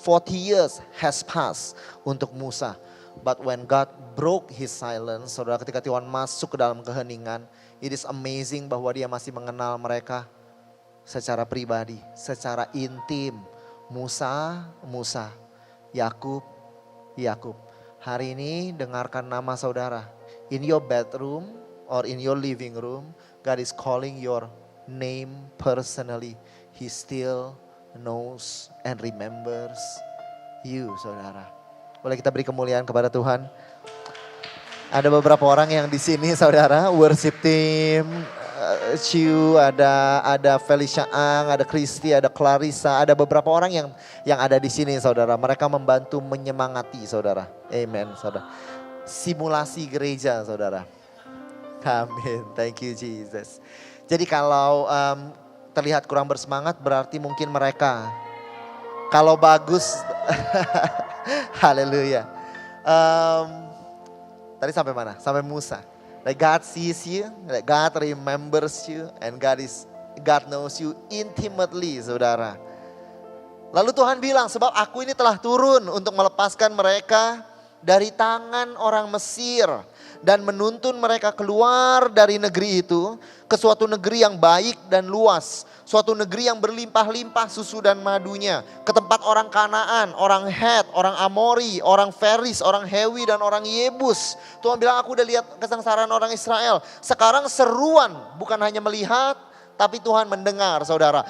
[SPEAKER 6] 40 years has passed untuk Musa. But when God broke his silence, saudara, ketika Tuhan masuk ke dalam keheningan, it is amazing bahwa dia masih mengenal mereka secara pribadi, secara intim. Musa, Musa, Yakub, Yakub. Hari ini dengarkan nama saudara. In your bedroom or in your living room, God is calling your name personally. He still knows and remembers you, saudara. Boleh kita beri kemuliaan kepada Tuhan. Ada beberapa orang yang di sini, saudara, worship team, Ciu, ada Felicia Ang, ada Kristi, ada Clarissa, ada beberapa orang yang ada di sini, saudara. Mereka membantu menyemangati, saudara. Amen, saudara. Simulasi gereja, saudara. Amin. Thank you, Jesus. Jadi kalau terlihat kurang bersemangat berarti mungkin mereka. Kalau bagus, haleluya. Tadi sampai mana? Sampai Musa. That God sees you, that God remembers you, and God knows you intimately, saudara. Lalu Tuhan bilang, sebab aku ini telah turun untuk melepaskan mereka dari tangan orang Mesir dan menuntun mereka keluar dari negeri itu ke suatu negeri yang baik dan luas, suatu negeri yang berlimpah-limpah susu dan madunya, ke tempat orang Kanaan, orang Het, orang Amori, orang Feris, orang Hewi dan orang Yebus. Tuhan bilang, aku udah lihat kesengsaraan orang Israel. Sekarang seruan, bukan hanya melihat, tapi Tuhan mendengar, saudara.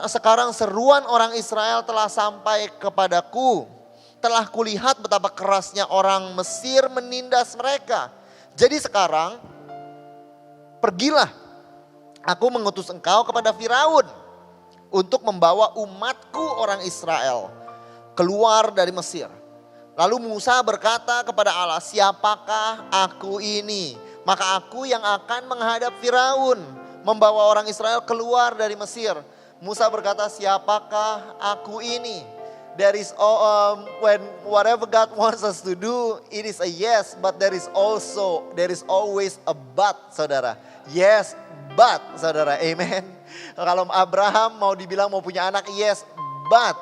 [SPEAKER 6] Sekarang seruan orang Israel telah sampai kepadaku. Telah kulihat betapa kerasnya orang Mesir menindas mereka. Jadi sekarang, pergilah, aku mengutus engkau kepada Firaun untuk membawa umatku orang Israel keluar dari Mesir. Lalu Musa berkata kepada Allah, siapakah aku ini? Maka aku yang akan menghadap Firaun, membawa orang Israel keluar dari Mesir. Musa berkata, siapakah aku ini? There is when whatever God wants us to do, it is a yes, but there is always a but, saudara. Yes, but, saudara, amen. Kalau Abraham mau dibilang mau punya anak, yes, but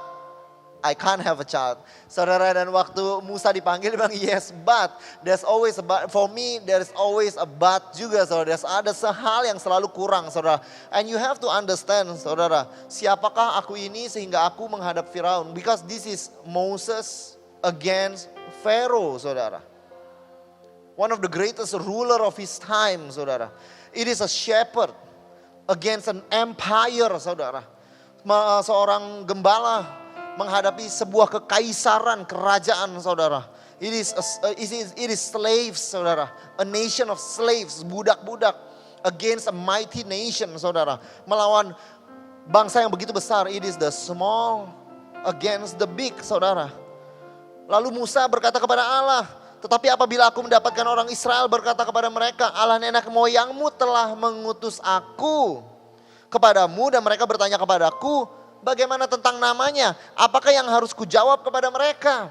[SPEAKER 6] I can't have a child. Saudara, dan waktu Musa dipanggil, dia bilang yes, but there's always a but. For me, there's always a but juga, saudara. Ada sehal yang selalu kurang, saudara. And you have to understand, saudara, siapakah aku ini sehingga aku menghadap Firaun? Because this is Moses against Pharaoh, saudara. One of the greatest ruler of his time, saudara. It is a shepherd against an empire, saudara. Seorang gembala menghadapi sebuah kekaisaran, kerajaan, saudara. It is slaves, saudara. A nation of slaves, budak-budak against a mighty nation, saudara. Melawan bangsa yang begitu besar. It is the small against the big, saudara. Lalu Musa berkata kepada Allah, tetapi apabila aku mendapatkan orang Israel berkata kepada mereka, Allah nenek moyangmu telah mengutus aku kepadamu, dan mereka bertanya kepadaku, bagaimana tentang namanya? Apakah yang harus kujawab kepada mereka?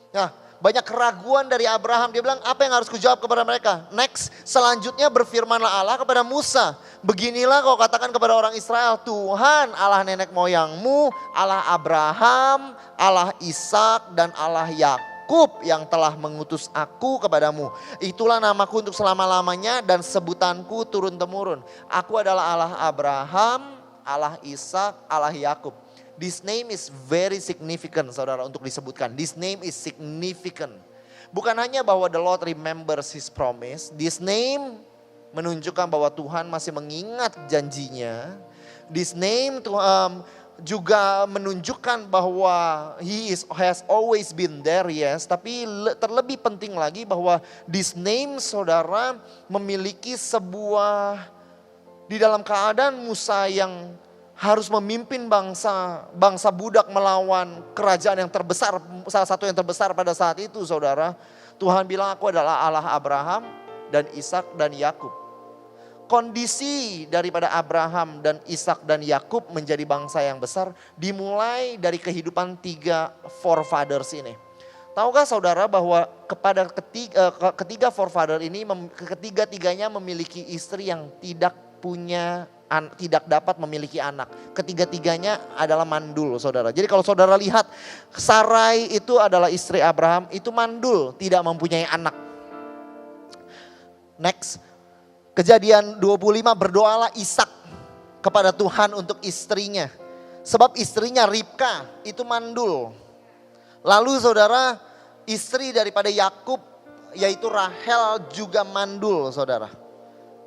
[SPEAKER 6] Nah, banyak keraguan dari Abraham. Dia bilang, apa yang harus kujawab kepada mereka? Next, selanjutnya berfirmanlah Allah kepada Musa, beginilah kau katakan kepada orang Israel, Tuhan Allah nenek moyangmu, Allah Abraham, Allah Ishak dan Allah Yakub yang telah mengutus aku kepadamu. Itulah namaku untuk selama-lamanya dan sebutanku turun-temurun. Aku adalah Allah Abraham, Allah Ishak, Allah Yakub. This name is very significant, saudara, untuk disebutkan. This name is significant. Bukan hanya bahwa the Lord remembers his promise. This name menunjukkan bahwa Tuhan masih mengingat janjinya. This name juga menunjukkan bahwa has always been there, yes. Tapi terlebih penting lagi bahwa this name, saudara, memiliki sebuah, di dalam keadaan Musa yang harus memimpin bangsa budak melawan kerajaan yang terbesar, salah satu yang terbesar pada saat itu, saudara. Tuhan bilang, aku adalah Allah Abraham dan Ishak dan Yakub. Kondisi daripada Abraham dan Ishak dan Yakub menjadi bangsa yang besar dimulai dari kehidupan 3 forefathers ini. Tahukah saudara bahwa kepada ketiga forefather ini, ketiga-tiganya memiliki istri yang tidak dapat memiliki anak. Ketiga-tiganya adalah mandul, saudara. Jadi kalau saudara lihat, Sarai itu adalah istri Abraham, itu mandul, tidak mempunyai anak. Next, Kejadian 25, berdoalah Ishak kepada Tuhan untuk istrinya. Sebab istrinya Ribka itu mandul. Lalu saudara, istri daripada Yakub yaitu Rahel juga mandul, saudara.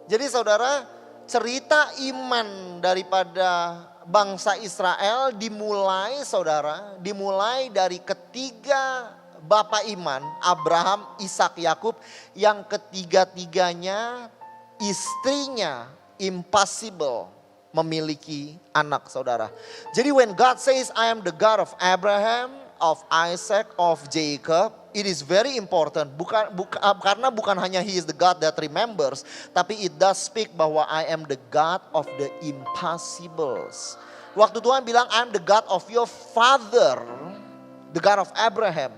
[SPEAKER 6] Jadi saudara, cerita iman daripada bangsa Israel dimulai, saudara, dimulai dari ketiga bapak iman, Abraham, Ishak, Yakub, yang ketiga-tiganya istrinya impossible memiliki anak, saudara. Jadi when God says I am the God of Abraham, of Isaac, of Jacob, it is very important. Karena bukan hanya he is the God that remembers, tapi it does speak bahwa I am the God of the impossibles. Waktu Tuhan bilang I am the God of your father, the God of Abraham.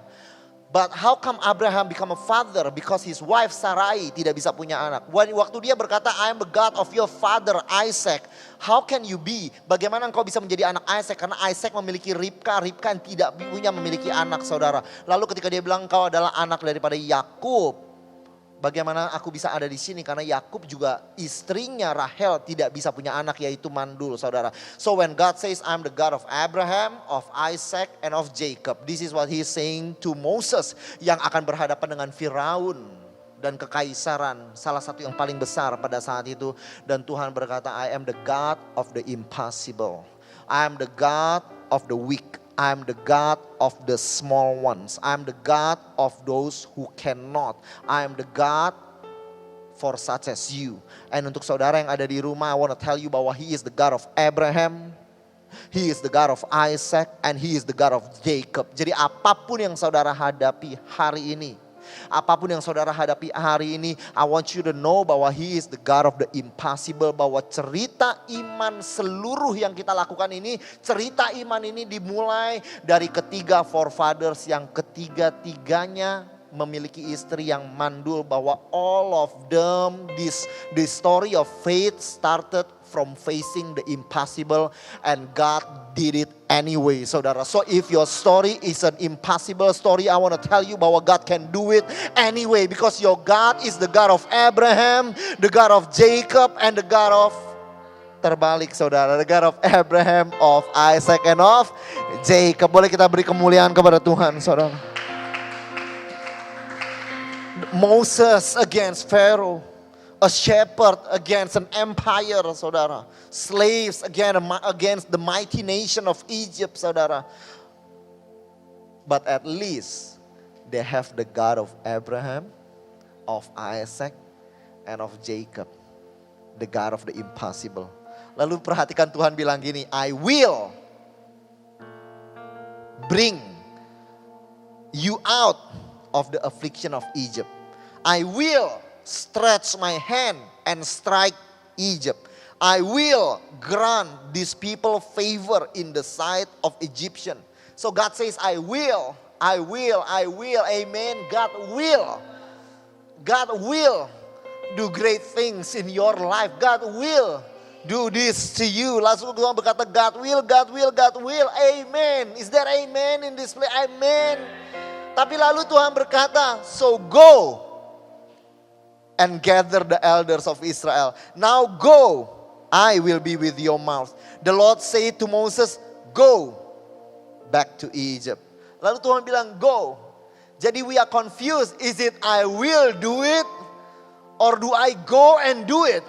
[SPEAKER 6] But how come Abraham become a father? Because his wife Sarai tidak bisa punya anak. Waktu dia berkata, I am the God of your father Isaac. How can you be? Bagaimana engkau bisa menjadi anak Isaac? Karena Isaac memiliki Ribka. Ribka tidak punya memiliki anak, saudara. Lalu ketika dia bilang engkau adalah anak daripada Yakub. Bagaimana aku bisa ada di sini? Karena Yakub juga istrinya Rahel tidak bisa punya anak, yaitu mandul, saudara. So when God says I'm the God of Abraham, of Isaac, and of Jacob. This is what he is saying to Moses yang akan berhadapan dengan Firaun dan kekaisaran. Salah satu yang paling besar pada saat itu. Dan Tuhan berkata I am the God of the impossible. I am the God of the weak. I am the God of the small ones. I am the God of those who cannot. I am the God for such as you. And untuk saudara yang ada di rumah, I want to tell you bahwa he is the God of Abraham, he is the God of Isaac, and he is the God of Jacob. Jadi apapun yang saudara hadapi hari ini, apapun yang saudara hadapi hari ini, I want you to know bahwa he is the God of the impossible. Bahwa cerita iman seluruh yang kita lakukan ini, cerita iman ini dimulai dari ketiga forefathers yang ketiga-tiganya memiliki istri yang mandul. Bahwa all of them, this story of faith started from facing the impossible, and God did it anyway, saudara. So if your story is an impossible story, I want to tell you bahwa God can do it anyway, because your God is the God of Abraham, the God of Jacob, and the God of, terbalik saudara, the God of Abraham, of Isaac, and of Jacob. Boleh kita beri kemuliaan kepada Tuhan, saudara. Moses against Pharaoh. A shepherd against an empire, saudara. Slaves against the mighty nation of Egypt, saudara. But at least They have the God of Abraham, of Isaac, and of Jacob. The God of the impossible. Lalu perhatikan Tuhan bilang gini, I will bring you out of the affliction of Egypt. I will stretch my hand and strike Egypt. I will grant these people favor in the sight of Egyptian. So God says, I will, amen. God will do great things in your life. God will do this to you. Langsung Tuhan berkata, God will. Amen. Is there amen in this place? Amen. Tapi lalu Tuhan berkata, so go and gather the elders of Israel. Now go, I will be with your mouth. The Lord said to Moses, go back to Egypt. Lalu Tuhan bilang, go. Jadi we are confused. Is it I will do it? Or do I go and do it?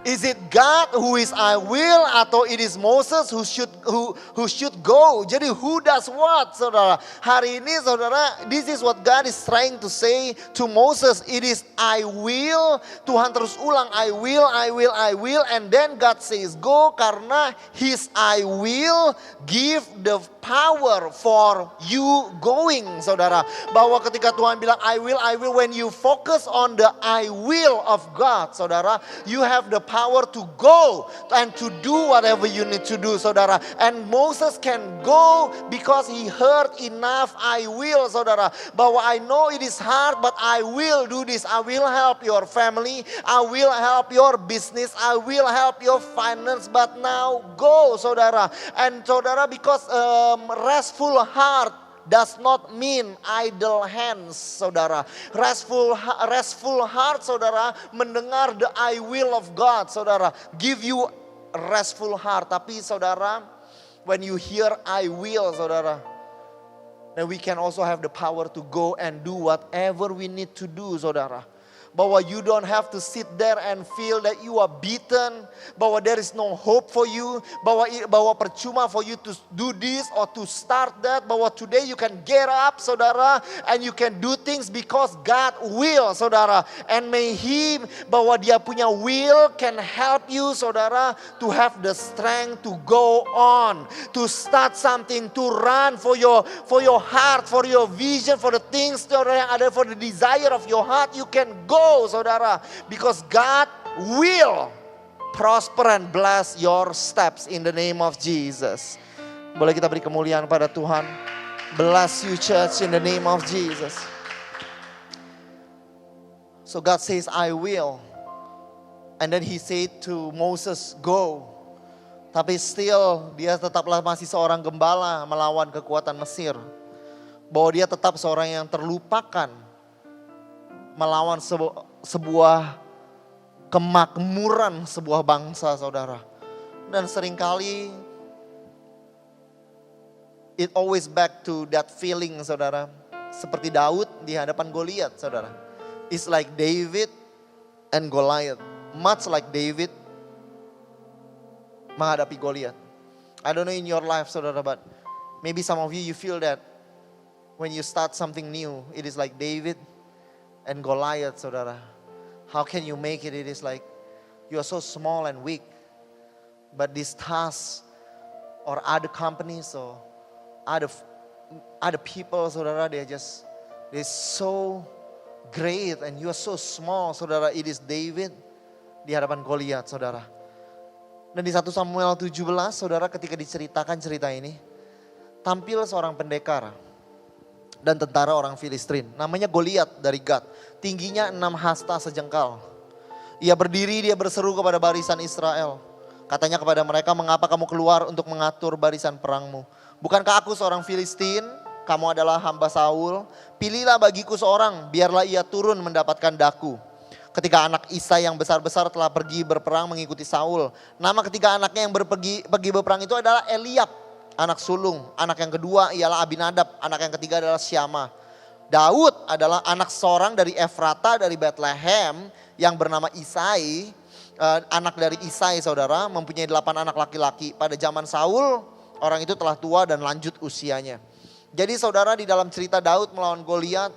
[SPEAKER 6] Is it God who is I will, atau it is Moses who should go? Jadi who does what, saudara? Hari ini saudara, this is what God is trying to say to Moses. It is I will. Tuhan terus ulang I will. And then God says go, karena his I will give the power for you going, saudara. Bahwa ketika Tuhan bilang I will, when you focus on the I will of God, saudara, you have the power to go and to do whatever you need to do, saudara. And Moses can go because he heard enough I will, saudara. Bahwa I know it is hard, but I will do this. I will help your family. I will help your business. I will help your finance. But now go, saudara. And saudara, because restful heart does not mean idle hands, saudara. Restful heart, saudara, mendengar the I will of God, saudara. Give you restful heart. Tapi saudara, when you hear I will, saudara, then we can also have the power to go and do whatever we need to do, saudara. Bahwa you don't have to sit there and feel that you are beaten. Bahwa there is no hope for you. Bahwa percuma for you to do this or to start that. Bahwa today you can get up, saudara, and you can do things because God will, saudara. And may He, bahwa Dia punya will can help you, saudara, to have the strength to go on, to start something, to run for your heart, for your vision, for the things, saudara, yang ada, for the desire of your heart. You can go, saudara, because God will prosper and bless your steps in the name of Jesus. Boleh kita beri kemuliaan pada Tuhan. Bless you, church, in the name of Jesus. So God says, I will. And then He said to Moses, go. Tapi still dia tetaplah masih seorang gembala melawan kekuatan Mesir. Bahwa dia tetap seorang yang terlupakan melawan sebuah kemakmuran sebuah bangsa, saudara. Dan seringkali it always back to that feeling, saudara. Seperti Daud di hadapan Goliat, saudara. It's like David and Goliath. Much like David menghadapi Goliat. I don't know in your life, saudara, but maybe some of you feel that when you start something new, it is like David and Goliath, saudara. How can you make it? It is like you are so small and weak. But these tasks or other companies or other people, saudara, they're so great and you are so small, saudara. It is David di hadapan Goliat, saudara. Dan di 1 Samuel 17, saudara, ketika diceritakan cerita ini, tampil seorang pendekar dan tentara orang Filistin. Namanya Goliat dari Gat. Tingginya 6 hasta sejengkal. Ia berdiri, dia berseru kepada barisan Israel. Katanya kepada mereka, mengapa kamu keluar untuk mengatur barisan perangmu? Bukankah aku seorang Filistin? Kamu adalah hamba Saul. Pilihlah bagiku seorang, biarlah ia turun mendapatkan daku. Ketika anak Isai yang besar-besar telah pergi berperang mengikuti Saul. Nama ketiga anaknya yang pergi berperang itu adalah Eliab, anak sulung. Anak yang kedua ialah Abinadab, anak yang ketiga adalah Syama. Daud adalah anak seorang dari Efrata dari Bethlehem yang bernama Isai. Anak dari Isai, saudara, mempunyai 8 anak laki-laki. Pada zaman Saul, orang itu telah tua dan lanjut usianya. Jadi saudara, di dalam cerita Daud melawan Goliat,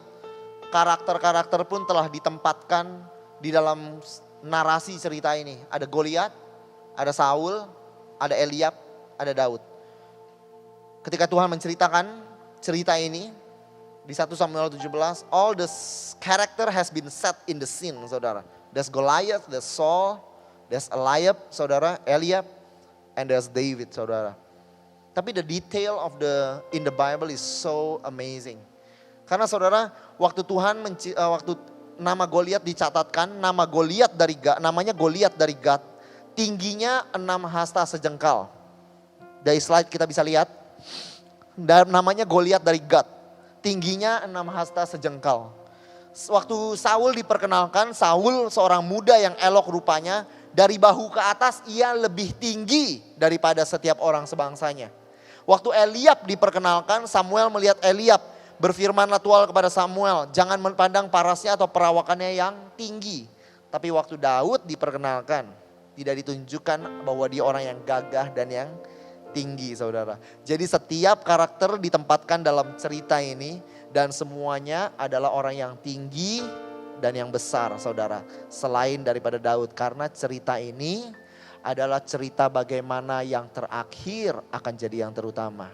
[SPEAKER 6] karakter-karakter pun telah ditempatkan di dalam narasi cerita ini. Ada Goliat, ada Saul, ada Eliab, ada Daud. Ketika Tuhan menceritakan cerita ini di 1 Samuel 17, all the character has been set in the scene, saudara. There's Goliath, there's Saul, there's Eliab, saudara, Eliab, and there's David, saudara. Tapi the detail of in the Bible is so amazing. Karena saudara, waktu waktu nama Goliat dicatatkan, namanya Goliat dari Gat, tingginya 6 hasta sejengkal. Dari slide kita bisa lihat, namanya Goliat dari Gat, tingginya 6 hasta sejengkal. Waktu Saul diperkenalkan, Saul seorang muda yang elok rupanya, dari bahu ke atas ia lebih tinggi daripada setiap orang sebangsanya. Waktu Eliab diperkenalkan, Samuel melihat Eliab, berfirmanlah Tuhan kepada Samuel, jangan memandang parasnya atau perawakannya yang tinggi. Tapi waktu Daud diperkenalkan, tidak ditunjukkan bahwa dia orang yang gagah dan yang tinggi, saudara. Jadi setiap karakter ditempatkan dalam cerita ini dan semuanya adalah orang yang tinggi dan yang besar, saudara. Selain daripada Daud, karena cerita ini adalah cerita bagaimana yang terakhir akan jadi yang terutama.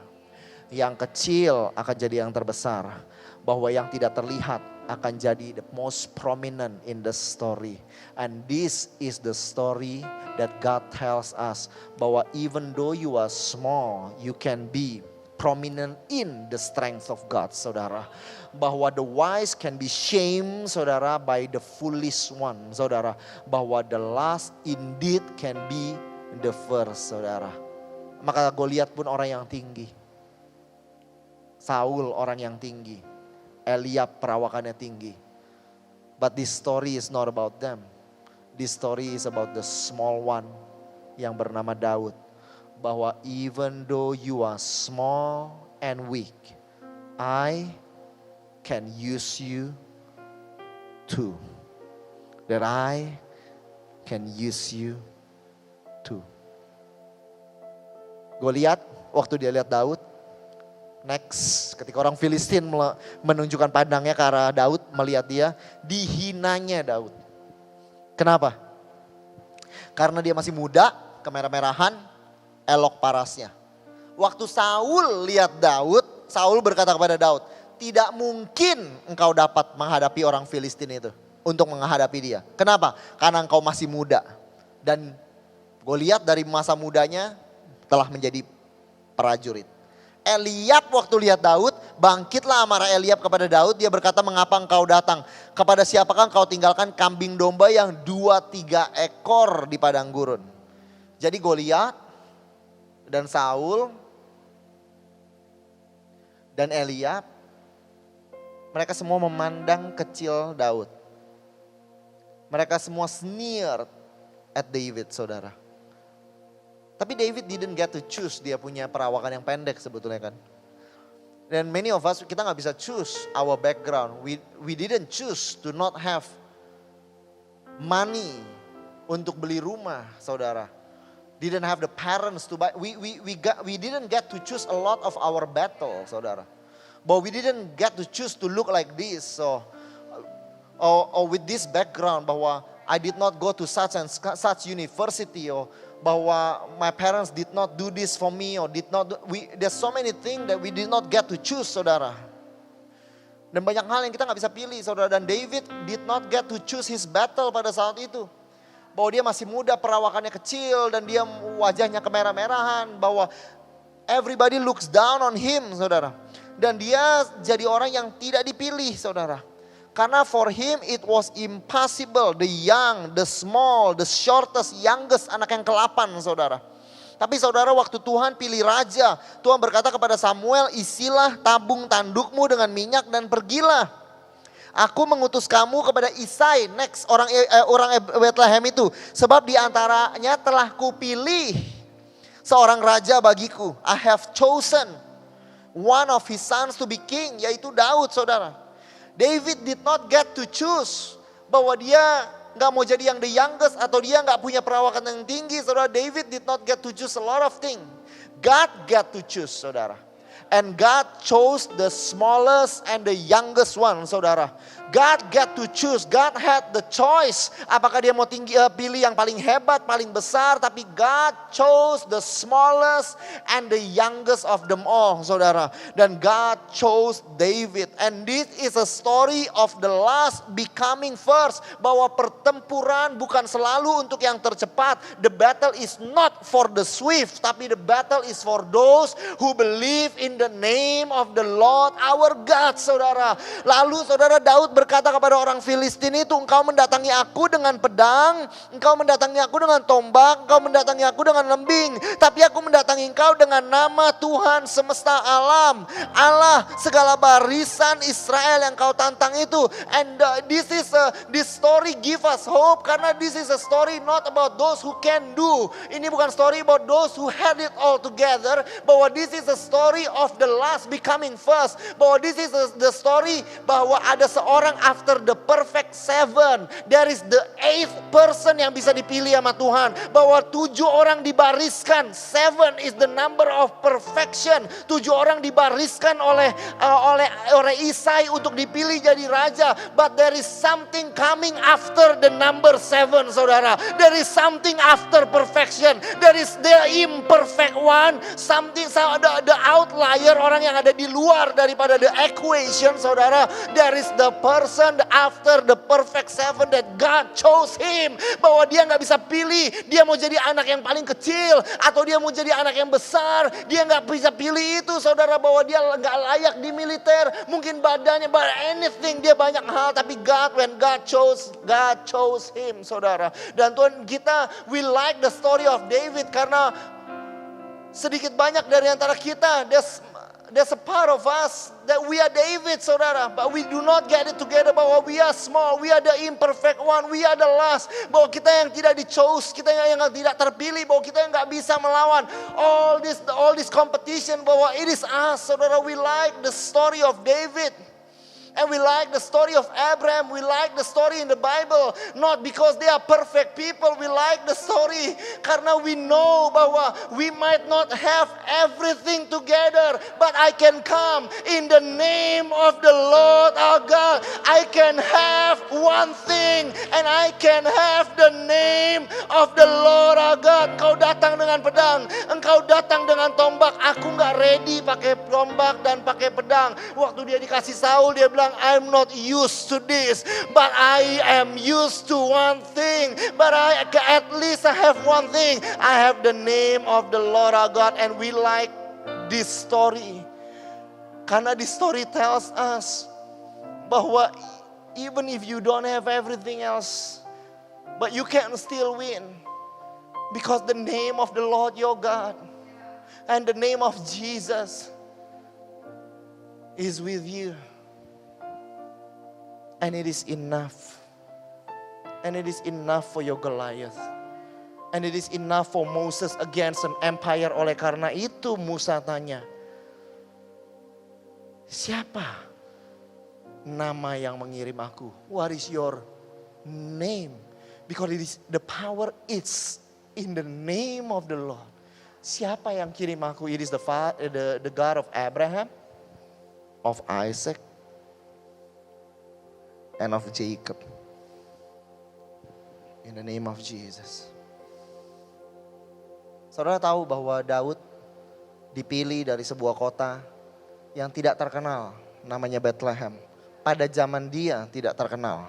[SPEAKER 6] Yang kecil akan jadi yang terbesar. Bahwa yang tidak terlihat akan jadi the most prominent in the story. And this is the story that God tells us. Bahwa even though you are small, you can be prominent in the strength of God, saudara. Bahwa the wise can be shamed, saudara, by the foolish one, saudara. Bahwa the last indeed can be the first, saudara. Maka Goliat pun orang yang tinggi. Saul orang yang tinggi. Eliab perawakannya tinggi. But this story is not about them. This story is about the small one yang bernama Daud. Bahwa even though you are small and weak, I can use you too. That I can use you too. Goliat waktu dia lihat Daud, next ketika orang Filistin menunjukkan pandangnya ke arah Daud, melihat dia, dihinanya Daud. Kenapa? Karena dia masih muda, kemerah-merahan, elok parasnya. Waktu Saul lihat Daud, Saul berkata kepada Daud, tidak mungkin engkau dapat menghadapi orang Filistin itu. Untuk menghadapi dia. Kenapa? Karena engkau masih muda. Dan Goliat dari masa mudanya telah menjadi prajurit. Eliab waktu lihat Daud, bangkitlah amarah Eliab kepada Daud. Dia berkata, mengapa engkau datang? Kepada siapakah engkau tinggalkan kambing domba yang 2-3 ekor di padang gurun? Jadi Goliat dan Saul dan Eliab, mereka semua memandang kecil Daud. Mereka semua sneer at David, saudara. Tapi David didn't get to choose, dia punya perawakan yang pendek sebetulnya kan. Dan many of us, kita gak bisa choose our background. We didn't choose to not have money untuk beli rumah, saudara. Didn't have the parents to buy. We didn't get to choose a lot of our battle, saudara. But we didn't get to choose to look like this. So, or with this background, bahwa I did not go to such and such university, or bahwa my parents did not do this for me, or did not do, there's so many things that we did not get to choose, saudara. Dan banyak hal yang kita gak bisa pilih, saudara. Dan David did not get to choose his battle pada saat itu. Bahwa dia masih muda, perawakannya kecil, dan dia wajahnya kemerah-merahan. Bahwa everybody looks down on him, saudara. Dan dia jadi orang yang tidak dipilih, saudara. Karena for him it was impossible, the young, the small, the shortest, youngest, anak yang ke-8, saudara. Tapi saudara, waktu Tuhan pilih raja, Tuhan berkata kepada Samuel, isilah tabung tandukmu dengan minyak dan pergilah. Aku mengutus kamu kepada Isai, next orang Bethlehem itu. Sebab di antaranya telah kupilih seorang raja bagiku. I have chosen one of his sons to be king, yaitu Daud, saudara. David did not get to choose bahwa dia gak mau jadi yang the youngest atau dia gak punya perawakan yang tinggi, saudara. David did not get to choose a lot of things. God get to choose, saudara. And God chose the smallest and the youngest one, saudara. God get to choose, God had the choice. Apakah dia mau pilih yang paling hebat, paling besar. Tapi God chose the smallest and the youngest of them all, saudara. Dan God chose David. And this is a story of the last becoming first. Bahwa pertempuran bukan selalu untuk yang tercepat. The battle is not for the swift, tapi the battle is for those who believe in the name of the Lord our God, saudara. Lalu saudara Daud berkata kepada orang Filistin itu, engkau mendatangi aku dengan pedang, engkau mendatangi aku dengan tombak, engkau mendatangi aku dengan lembing. Tapi aku mendatangi engkau dengan nama Tuhan semesta alam, Allah segala barisan Israel yang kau tantang itu. And this story give us hope, karena this is a story not about those who can do. Ini bukan story about those who had it all together. Bahwa this is a story of the last becoming first. Bahwa this is the story bahwa ada seorang after the perfect seven. There is the eighth person yang bisa dipilih sama Tuhan. Bahwa 7 orang dibariskan. 7 is the number of perfection. 7 orang dibariskan oleh Isai untuk dipilih jadi raja. But there is something coming after the number 7, saudara. There is something after perfection. There is the imperfect one. Something, the outlier, orang yang ada di luar daripada the equation, saudara. There is the person after the perfect 7 that God chose him. Bahwa dia gak bisa pilih, dia mau jadi anak yang paling kecil atau dia mau jadi anak yang besar. Dia gak bisa pilih itu, saudara. Bahwa dia gak layak di militer, mungkin badannya, but anything, dia banyak hal. Tapi when God chose him, saudara. Dan Tuhan kita, we like the story of David karena sedikit banyak dari antara kita, there's a part of us that we are David, saudara. But we do not get it together bahwa we are small, we are the imperfect one, we are the last. Bahwa kita yang tidak di-chose, kita yang tidak terpilih, bahwa kita yang gak bisa melawan all this competition, bahwa it is us, saudara. We like the story of David. And we like the story of Abraham. We like the story in the Bible. Not because they are perfect people. We like the story karena we know bahwa we might not have everything together. But I can come in the name of the Lord our God. I can have one thing. And I can have the name of the Lord our God. Engkau datang dengan pedang. Engkau datang dengan tombak. Aku gak ready pakai tombak dan pakai pedang. Waktu dia dikasih Saul, dia bilang, I'm not used to this, but I am used to one thing. But at least I have one thing. I have the name of the Lord our God. And we like this story. Karena this story tells us bahwa even if you don't have everything else, but you can still win. Because the name of the Lord your God and the name of Jesus is with you. And it is enough. And it is enough for your Goliath. And it is enough for Moses against an empire. Oleh karena itu Musa tanya, siapa nama yang mengirim aku? What is your name? Because it is the power is in the name of the Lord. Siapa yang kirim aku? It is the God of Abraham, of Isaac, and of Jacob. In the name of Jesus. Saudara tahu bahwa Daud dipilih dari sebuah kota yang tidak terkenal, namanya Bethlehem. Pada zaman dia tidak terkenal.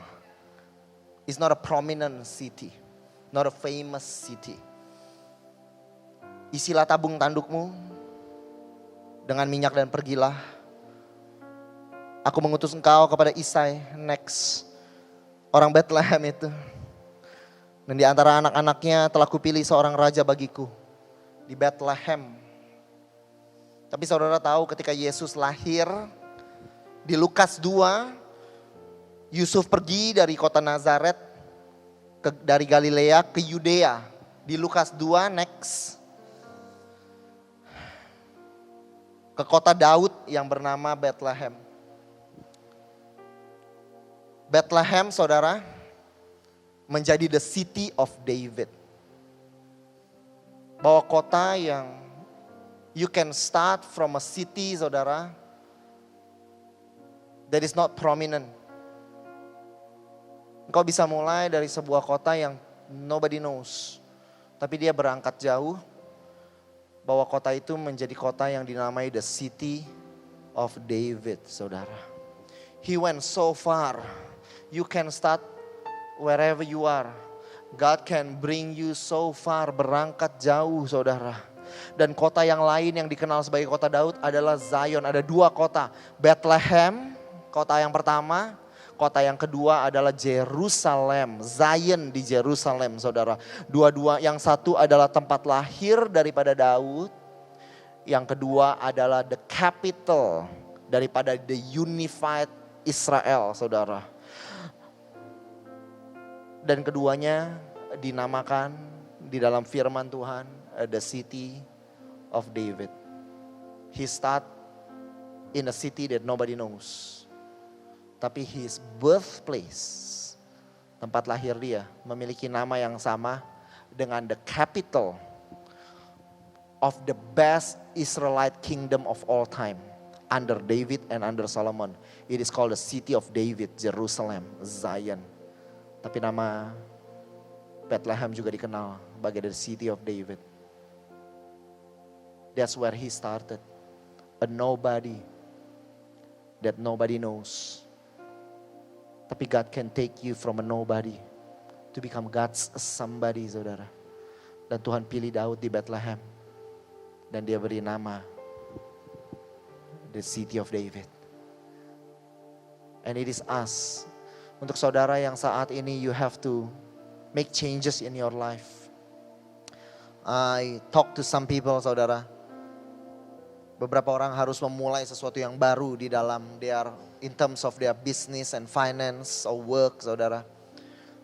[SPEAKER 6] It's not a prominent city, not a famous city. Isilah tabung tandukmu dengan minyak dan pergilah. Aku mengutus engkau kepada Isai, next, orang Bethlehem itu. Dan di antara anak-anaknya telah kupilih seorang raja bagiku di Bethlehem. Tapi saudara tahu ketika Yesus lahir di Lukas 2, Yusuf pergi dari kota Nazaret, dari Galilea ke Yudea. Di Lukas 2, next, ke kota Daud yang bernama Bethlehem. Bethlehem, saudara, menjadi the city of David. Bahwa kota yang You can start from a city, saudara, that is not prominent. Engkau bisa mulai dari sebuah kota yang nobody knows. Tapi dia berangkat jauh, bahwa kota itu menjadi kota yang dinamai the city of David, saudara. He went so far. You can start wherever you are. God can bring you so far, berangkat jauh, saudara. Dan kota yang lain yang dikenal sebagai kota Daud adalah Zion. Ada 2 kota, Bethlehem, kota yang pertama. Kota yang kedua adalah Jerusalem, Zion di Jerusalem, saudara. Dua-dua, yang satu adalah tempat lahir daripada Daud. Yang kedua adalah the capital daripada the unified Israel, saudara. Dan keduanya dinamakan di dalam firman Tuhan the city of David. He start in a city that nobody knows. Tapi his birthplace, tempat lahir dia, memiliki nama yang sama dengan the capital of the best Israelite kingdom of all time. Under David and under Solomon. It is called the city of David, Jerusalem, Zion. Tapi nama Bethlehem juga dikenal sebagai the city of David. That's where he started. A nobody that nobody knows. Tapi God can take you from a nobody to become God's somebody, saudara. Dan Tuhan pilih Daud di Bethlehem. Dan dia beri nama the city of David. And it is us. Untuk saudara yang saat ini you have to make changes in your life. I talk to some people, saudara. Beberapa orang harus memulai sesuatu yang baru di dalam in terms of their business and finance or work, saudara.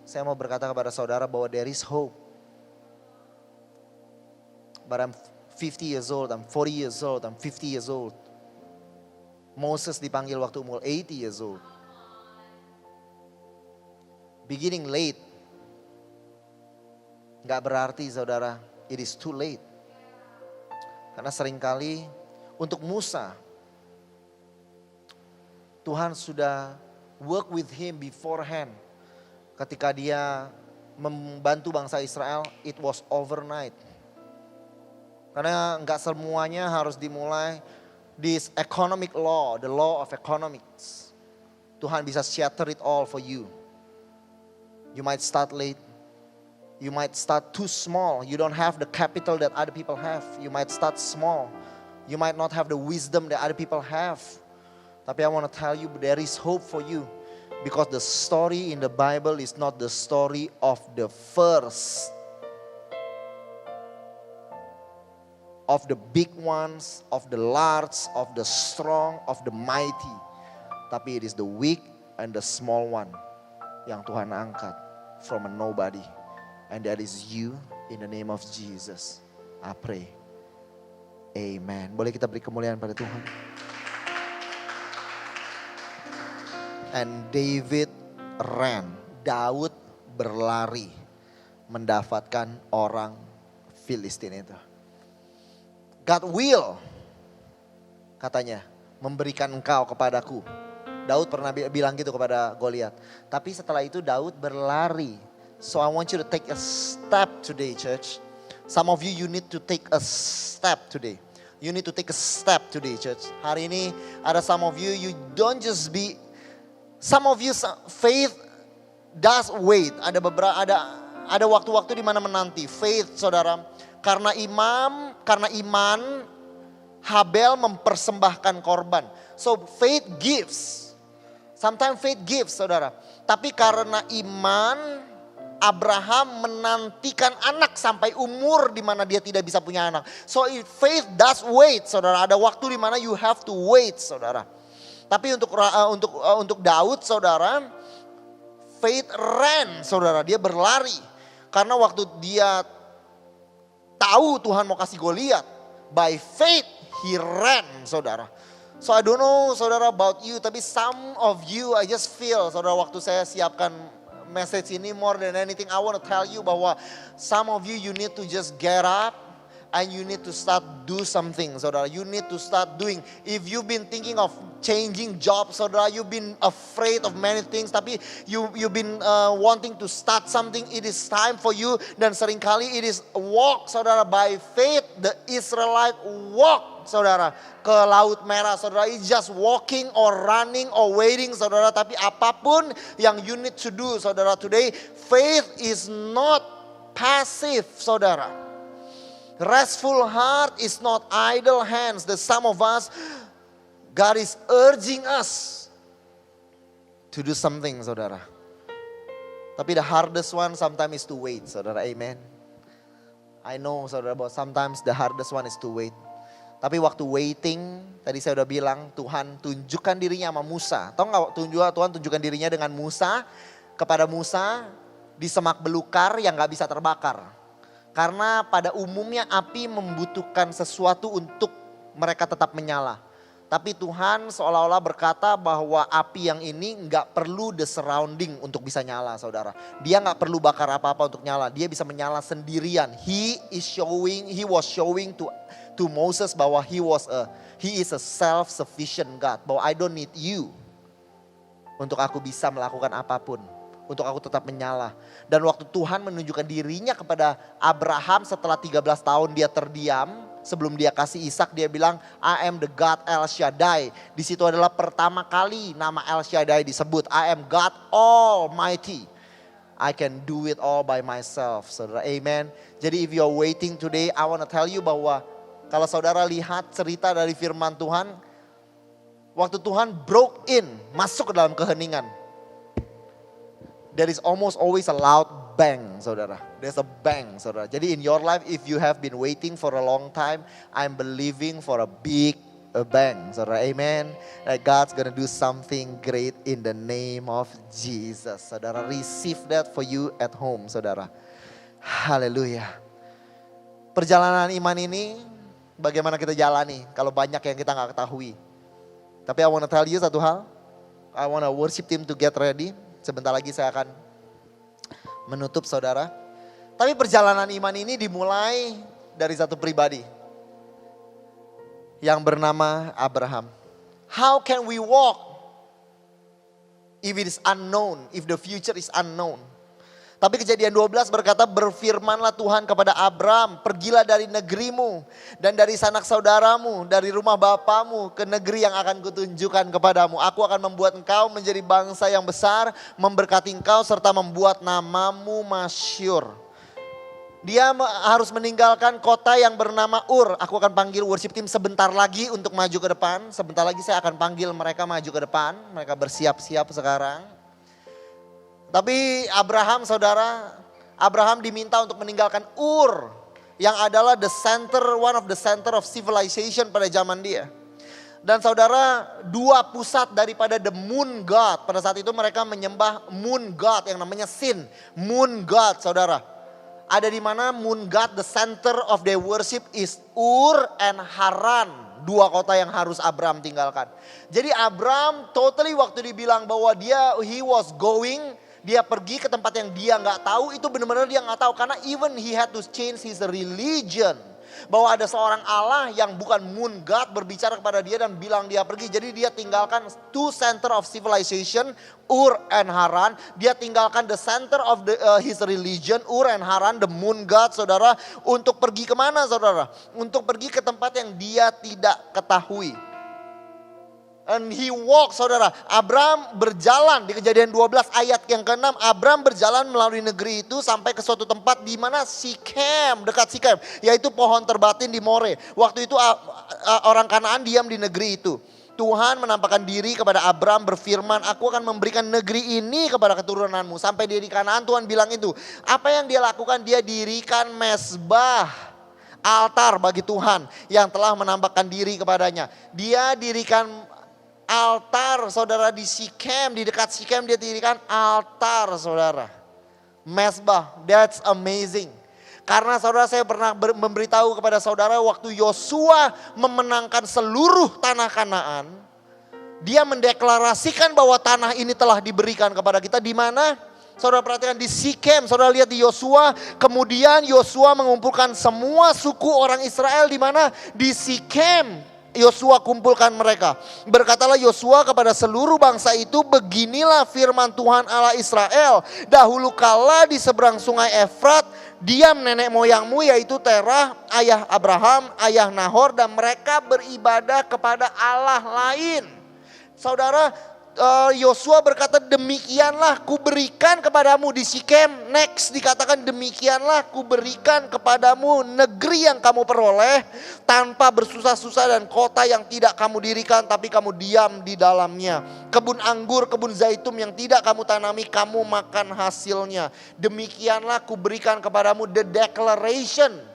[SPEAKER 6] Saya mau berkata kepada saudara bahwa there is hope. But I'm 50 years old, I'm 40 years old, I'm 50 years old. Moses dipanggil waktu umur 80 years old. Beginning late, gak berarti, saudara, it is too late. Karena seringkali untuk Musa, Tuhan sudah work with him beforehand. Ketika dia membantu bangsa Israel, it was overnight. Karena enggak semuanya harus dimulai. This economic law, the law of economics. Tuhan bisa shatter it all for you. You might start late. You might start too small. You don't have the capital that other people have. You might start small. You might not have the wisdom that other people have. Tapi I want to tell you there is hope for you. Because the story in the Bible is not the story of the first. Of the big ones, of the large, of the strong, of the mighty. Tapi it is the weak and the small one yang Tuhan angkat from a nobody. And that is you in the name of Jesus. I pray. Amen. Boleh kita beri kemuliaan pada Tuhan. And David ran. Daud berlari mendapatkan orang Filistin itu. God will, katanya, memberikan engkau kepadaku. Daud pernah bilang gitu kepada Goliat. Tapi setelah itu Daud berlari. So I want you to take a step today, church. Some of you need to take a step today. You need to take a step today, church. Hari ini ada some of you don't just be. Some of you faith does wait. Ada waktu-waktu di mana menanti. Faith, saudara, karena iman Habel mempersembahkan korban. So faith gives. Sometimes faith gives, saudara. Tapi karena iman Abraham menantikan anak sampai umur di mana dia tidak bisa punya anak. So faith does wait, saudara. Ada waktu di mana you have to wait, saudara. Tapi untuk Daud, saudara, faith ran, saudara. Dia berlari. Karena waktu dia tahu Tuhan mau kasih Goliat, by faith he ran, saudara. So I don't know, saudara, about you, tapi some of you I just feel, saudara, waktu saya siapkan message ini, more than anything I want to tell you bahwa some of you need to just get up and you need to start do something, saudara. You need to start doing. If you've been thinking of changing job, saudara, you've been afraid of many things, tapi you've been wanting to start something. It is time for you. Dan seringkali it is walk, saudara, by faith. The Israelite walk, saudara, ke Laut Merah, saudara. It's just walking or running or waiting, saudara. Tapi apapun yang you need to do, saudara, today, faith is not passive, saudara. Restful heart is not idle hands. The some of us, God is urging us to do something, saudara. Tapi the hardest one sometimes is to wait, saudara. Amen. I know, saudara, but sometimes the hardest one is to wait. Tapi waktu waiting, tadi saya udah bilang, Tuhan tunjukkan dirinya sama Musa. Tahu nggak Tuhan tunjukkan dirinya dengan Musa, kepada Musa di semak belukar yang gak bisa terbakar. Karena pada umumnya api membutuhkan sesuatu untuk mereka tetap menyala. Tapi Tuhan seolah-olah berkata bahwa api yang ini gak perlu the surrounding untuk bisa nyala, saudara. Dia gak perlu bakar apa-apa untuk nyala. Dia bisa menyala sendirian. He was showing to Moses bahwa he is a self-sufficient God. Bahwa I don't need you untuk aku bisa melakukan apapun. Untuk aku tetap menyala. Dan waktu Tuhan menunjukkan dirinya kepada Abraham setelah 13 tahun dia terdiam. Sebelum dia kasih Ishak, dia bilang, I am the God El Shaddai. Di situ adalah pertama kali nama El Shaddai disebut. I am God Almighty. I can do it all by myself, saudara. Amen. Jadi if you are waiting today, I want to tell you bahwa kalau saudara lihat cerita dari firman Tuhan, waktu Tuhan broke in, masuk ke dalam keheningan, there is almost always a loud bang, saudara. There's a bang, saudara. Jadi in your life, if you have been waiting for a long time, I'm believing for a big bang, saudara. Amen. That God's gonna do something great in the name of Jesus, saudara. Receive that for you at home, saudara. Haleluya. Perjalanan iman ini, bagaimana kita jalani kalau banyak yang kita gak ketahui. Tapi I want to tell you satu hal. I want to worship team to get ready. Sebentar lagi saya akan menutup, saudara. Tapi perjalanan iman ini dimulai dari satu pribadi yang bernama Abraham. How can we walk if it is unknown, if the future is unknown? Tapi Kejadian 12 berkata, berfirmanlah Tuhan kepada Abram, pergilah dari negerimu dan dari sanak saudaramu, dari rumah bapamu ke negeri yang akan kutunjukkan kepadamu. Aku akan membuat engkau menjadi bangsa yang besar, memberkati engkau serta membuat namamu masyhur. Dia harus meninggalkan kota yang bernama Ur. Aku akan panggil worship team sebentar lagi untuk maju ke depan. Sebentar lagi saya akan panggil mereka maju ke depan. Mereka bersiap-siap sekarang. Tapi Abraham, saudara, Abraham diminta untuk meninggalkan Ur yang adalah one of the center of civilization pada zaman dia. Dan saudara, dua pusat daripada the moon god. Pada saat itu mereka menyembah moon god yang namanya Sin. Moon god, saudara. Ada di mana moon god, the center of their worship is Ur and Haran. Dua kota yang harus Abraham tinggalkan. Jadi Abraham totally waktu dibilang bahwa he was going, dia pergi ke tempat yang dia gak tahu, itu benar-benar dia gak tahu. Karena even he had to change his religion. Bahwa ada seorang Allah yang bukan moon god berbicara kepada dia dan bilang dia pergi. Jadi dia tinggalkan two center of civilization, Ur and Haran. Dia tinggalkan the center of his religion, Ur and Haran, the moon god, saudara. Untuk pergi kemana, saudara? Untuk pergi ke tempat yang dia tidak ketahui. And he walk, saudara. Abraham berjalan di Kejadian 12 ayat yang ke-6. Abraham berjalan melalui negeri itu sampai ke suatu tempat di mana Sikem, dekat Sikem, yaitu pohon terbatin di More. Waktu itu orang Kanaan diam di negeri itu. Tuhan menampakkan diri kepada Abraham, berfirman, aku akan memberikan negeri ini kepada keturunanmu. Sampai dia di Kanaan, Tuhan bilang itu. Apa yang dia lakukan? Dia dirikan mezbah, altar bagi Tuhan yang telah menampakkan diri kepadanya. Dia dirikan altar, saudara, di Sikem, di dekat Sikem dia dirikan altar, saudara. Mezbah, that's amazing. Karena saudara, saya pernah memberitahu kepada saudara waktu Yosua memenangkan seluruh tanah Kanaan, dia mendeklarasikan bahwa tanah ini telah diberikan kepada kita, di mana Saudara perhatikan di Sikem, saudara lihat di Yosua. Kemudian Yosua mengumpulkan semua suku orang Israel di mana? Di Sikem. Yosua kumpulkan mereka. Berkatalah Yosua kepada seluruh bangsa itu, beginilah firman Tuhan Allah Israel. Dahulu kala di seberang sungai Efrat, diam nenek moyangmu yaitu Terah, ayah Abraham, ayah Nahor, dan mereka beribadah kepada Allah lain. Saudara, Yosua berkata, demikianlah kuberikan kepadamu di Sikem. Next dikatakan, demikianlah kuberikan kepadamu negeri yang kamu peroleh tanpa bersusah-susah, dan kota yang tidak kamu dirikan tapi kamu diam di dalamnya. Kebun anggur, kebun zaitun yang tidak kamu tanami, kamu makan hasilnya. Demikianlah kuberikan kepadamu, the declaration.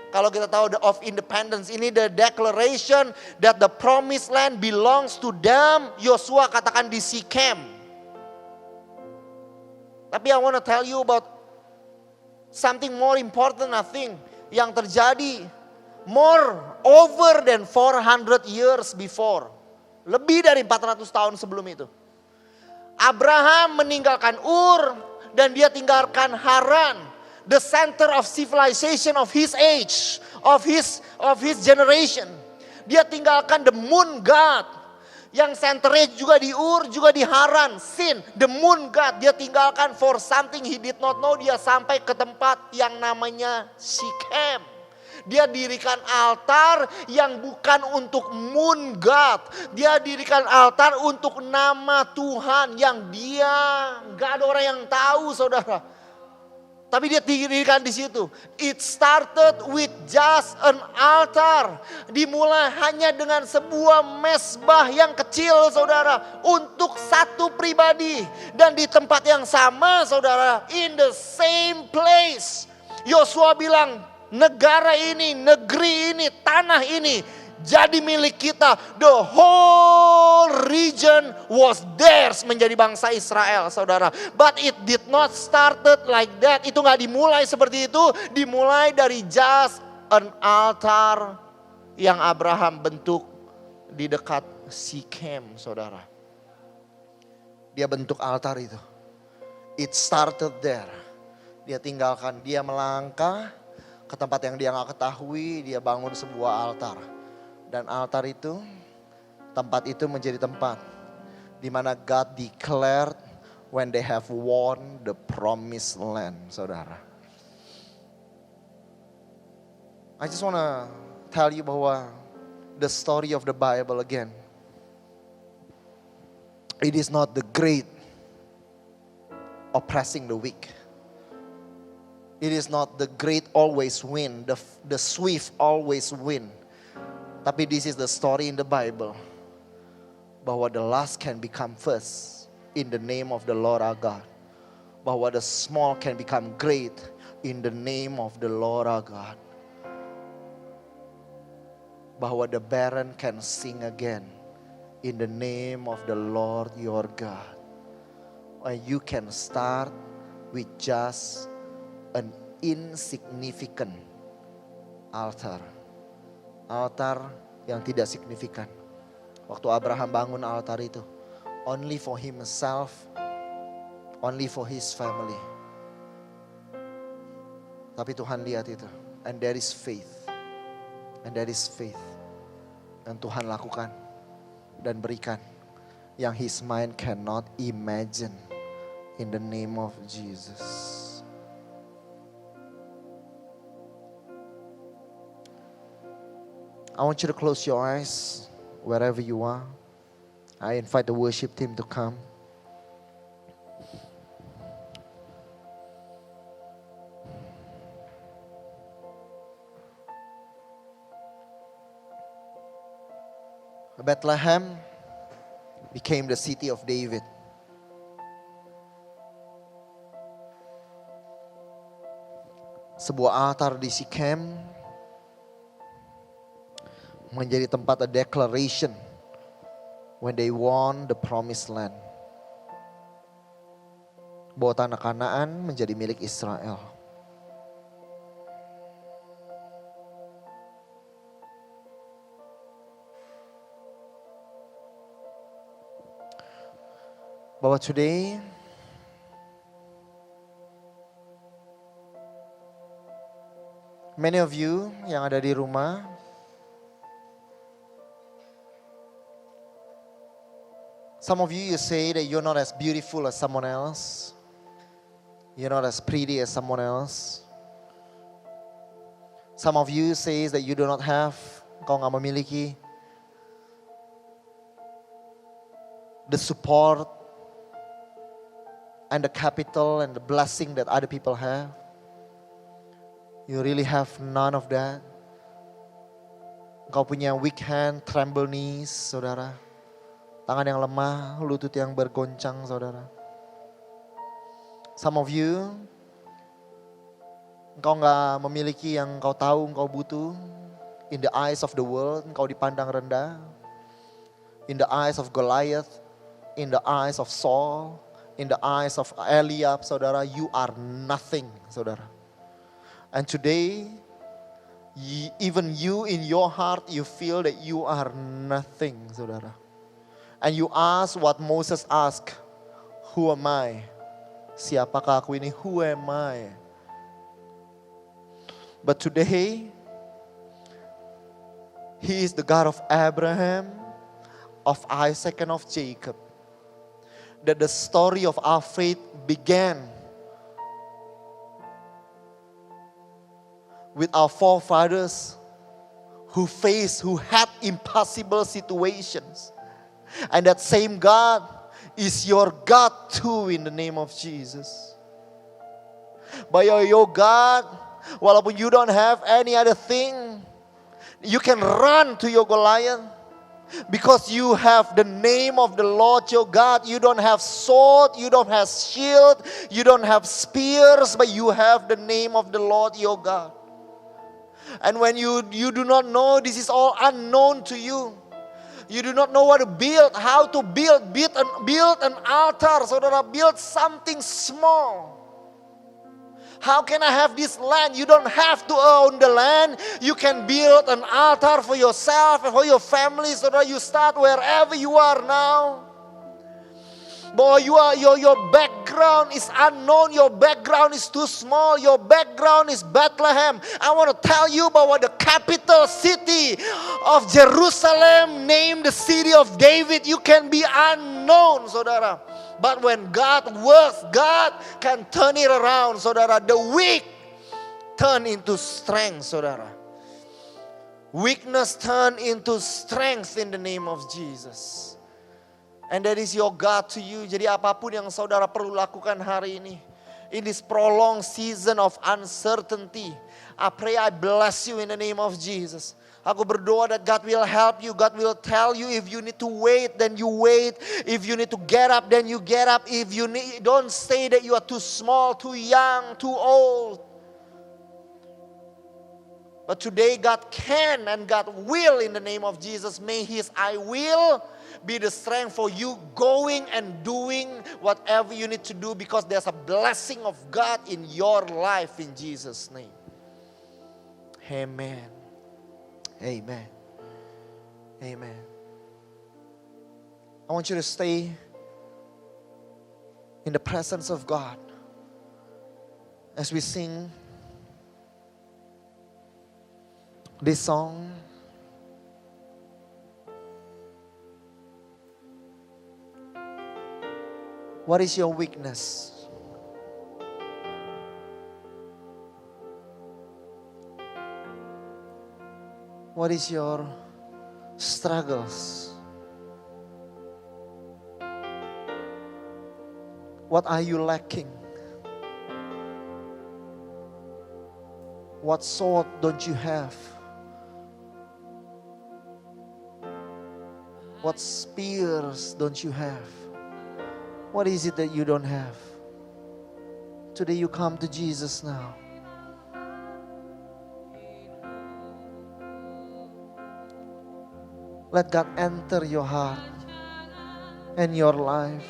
[SPEAKER 6] Kalau kita tahu the of independence, ini the declaration that the promised land belongs to them. Yosua katakan di Sikem. Tapi I want to tell you about something more important, I think, yang terjadi over than 400 years before. Lebih dari 400 tahun sebelum itu. Abraham meninggalkan Ur dan dia tinggalkan Haran. The center of civilization of his age, of his generation. Dia tinggalkan the moon god. Yang centernya juga di Ur, juga di Haran. Sin, the moon god. Dia tinggalkan for something he did not know. Dia sampai ke tempat yang namanya Sikem. Dia dirikan altar yang bukan untuk moon god. Dia dirikan altar untuk nama Tuhan yang dia gak ada orang yang tahu, saudara. Tapi dia dirikan di situ. It started with just an altar. Dimulai hanya dengan sebuah mezbah yang kecil, saudara. Untuk satu pribadi. Dan di tempat yang sama, saudara. In the same place. Yosua bilang, negara ini, negeri ini, tanah ini jadi milik kita. The whole region was theirs, menjadi bangsa Israel, saudara. But it did not started like that. Itu gak dimulai seperti itu. Dimulai dari just an altar yang Abraham bentuk di dekat Sikem, saudara. Dia bentuk altar itu. It started there. Dia tinggalkan, dia melangkah ke tempat yang dia gak ketahui. Dia bangun sebuah altar. Dan altar itu, tempat itu menjadi tempat di mana God declared when they have won the promised land, saudara. I just want to tell you bahwa the story of the Bible again, it is not the great oppressing the weak. It is not the great always win, the swift always win. Tapi this is the story in the Bible. Bahwa the last can become first in the name of the Lord our God. Bahwa the small can become great in the name of the Lord our God. Bahwa the barren can sing again in the name of the Lord your God. And you can start with just an insignificant altar. Altar yang tidak signifikan. Waktu Abraham bangun altar itu, only for himself, only for his family. Tapi Tuhan lihat itu, and there is faith, and there is faith. Dan Tuhan lakukan dan berikan yang his mind cannot imagine in the name of Jesus. I want you to close your eyes wherever you are. I invite the worship team to come. Bethlehem became the city of David. Sebuah altar di Sikem menjadi tempat a declaration when they won the promised land. Bahwa tanah Kanaan menjadi milik Israel. Bahwa today Many of you yang ada di rumah, some of you say that you're not as beautiful as someone else. You're not as pretty as someone else. Some of you says that you do not have, kau nggak memiliki the support and the capital and the blessing that other people have. You really have none of that. Kau punya weak hand, tremble knees, saudara. Tangan yang lemah, lutut yang bergoncang, saudara. Some of you, engkau gak memiliki yang engkau tahu engkau butuh. In the eyes of the world, engkau dipandang rendah. In the eyes of Goliath, in the eyes of Saul, in the eyes of Eliab, saudara, you are nothing, saudara. And today, even you in your heart, you feel that you are nothing, saudara. And you ask what Moses asked, who am I? Siapakah aku ini? Who am I? But today, He is the God of Abraham, of Isaac and of Jacob. That the story of our faith began with our forefathers who had impossible situations. And that same God is your God too in the name of Jesus. But your God, walaupun you don't have any other thing, you can run to your Goliath. Because you have the name of the Lord your God. You don't have sword, you don't have shield, you don't have spears, but you have the name of the Lord your God. And when you do not know, this is all unknown to you. You do not know what to build, how to build an altar, saudara, build something small. How can I have this land? You don't have to own the land. You can build an altar for yourself and for your family, saudara. You start wherever you are now. Boy, your background is unknown. Your background is too small. Your background is Bethlehem. I want to tell you about the capital city of Jerusalem, named the city of David. You can be unknown, saudara. But when God works, God can turn it around, saudara. The weak turn into strength, saudara. Weakness turn into strength in the name of Jesus. And that is your God to you. Jadi apapun yang saudara perlu lakukan hari ini, in this prolonged season of uncertainty, I pray I bless you in the name of Jesus. Aku berdoa that God will help you. God will tell you if you need to wait, then you wait. If you need to get up, then you get up. If you need, don't say that you are too small, too young, too old. But today God can and God will in the name of Jesus. May His I will be the strength for you going and doing whatever you need to do, because there's a blessing of God in your life in Jesus' name. Amen. Amen. Amen. I want you to stay in the presence of God as we sing this song. What is your weakness? What is your struggles? What are you lacking? What sword don't you have? What spears don't you have? What is it that you don't have? Today you come to Jesus now. Let God enter your heart and your life.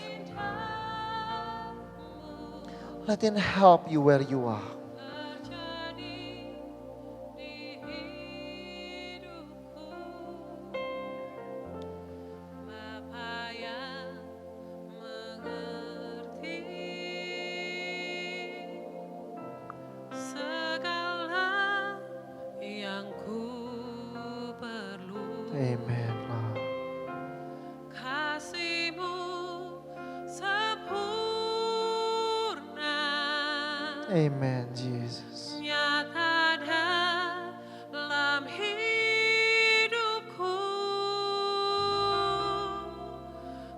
[SPEAKER 6] Let Him help you where you are. Amen, Lord.
[SPEAKER 4] Kasih-Mu sempurna.
[SPEAKER 6] Amen, Jesus.
[SPEAKER 4] Nyata dalam hidupku,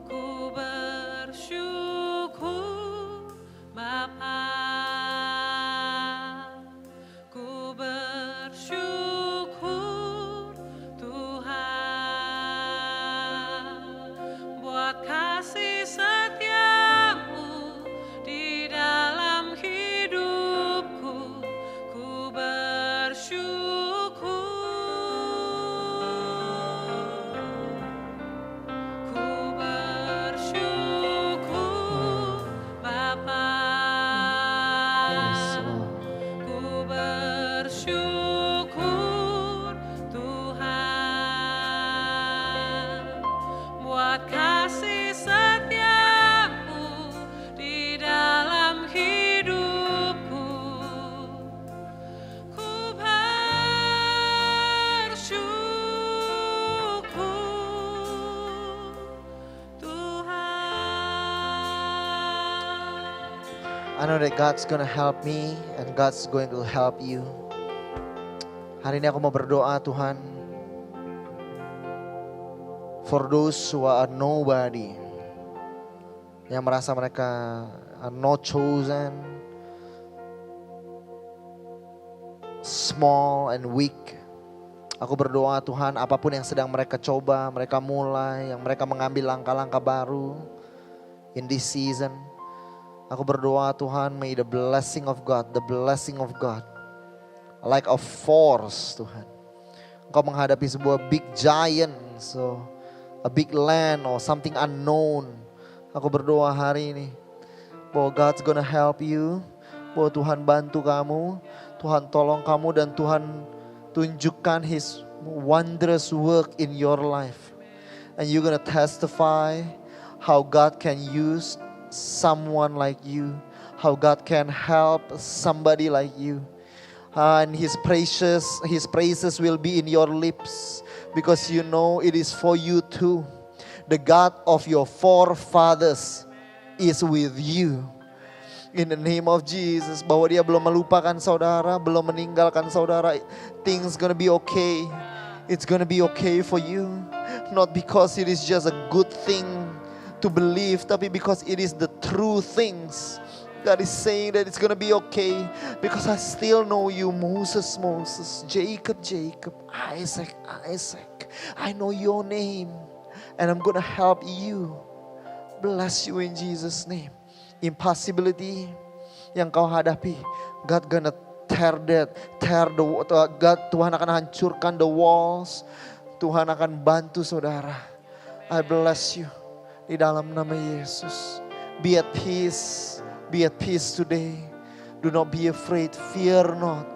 [SPEAKER 4] ku bersyukur Bapa, ku bersyukur Tuhan, buat kasih setiamu di dalam hidupku, ku bersyukur, ku bersyukur Bapa,
[SPEAKER 6] Yes, Lord.
[SPEAKER 4] ku bersyukur Tuhan, buat kasih setiamu di dalam hidupku, ku bersyukur Tuhan.
[SPEAKER 6] I know that God's gonna help me and God's going to help you. Hari ini aku mau berdoa Tuhan, for those who are nobody, yang merasa mereka are not chosen, small and weak. Aku berdoa Tuhan, apapun yang sedang mereka coba, mereka mulai, yang mereka mengambil langkah-langkah baru in this season. Aku berdoa Tuhan, may the blessing of God like a force Tuhan. Engkau menghadapi sebuah big giant, so a big land or something unknown. Aku berdoa hari ini bahwa God's gonna help you, bahwa Tuhan bantu kamu, Tuhan tolong kamu, dan Tuhan tunjukkan His wondrous work in your life. And you're gonna testify how God can use someone like you, how God can help somebody like you. And His praises will be in your lips, because you know it is for you too. The God of your forefathers is with you. In the name of Jesus, bahwa Dia belum melupakan saudara, belum meninggalkan saudara. Things gonna be okay. It's gonna be okay for you. Not because it is just a good thing to believe, tapi because it is the true things. God is saying that it's gonna be okay, because I still know you, Moses, Jacob, Isaac. I know your name, and I'm gonna help you. Bless you in Jesus' name. Impossibility yang kau hadapi, God gonna Tuhan akan hancurkan the walls. Tuhan akan bantu saudara. I bless you di dalam nama Yesus. Be at peace today. Do not be afraid. Fear not,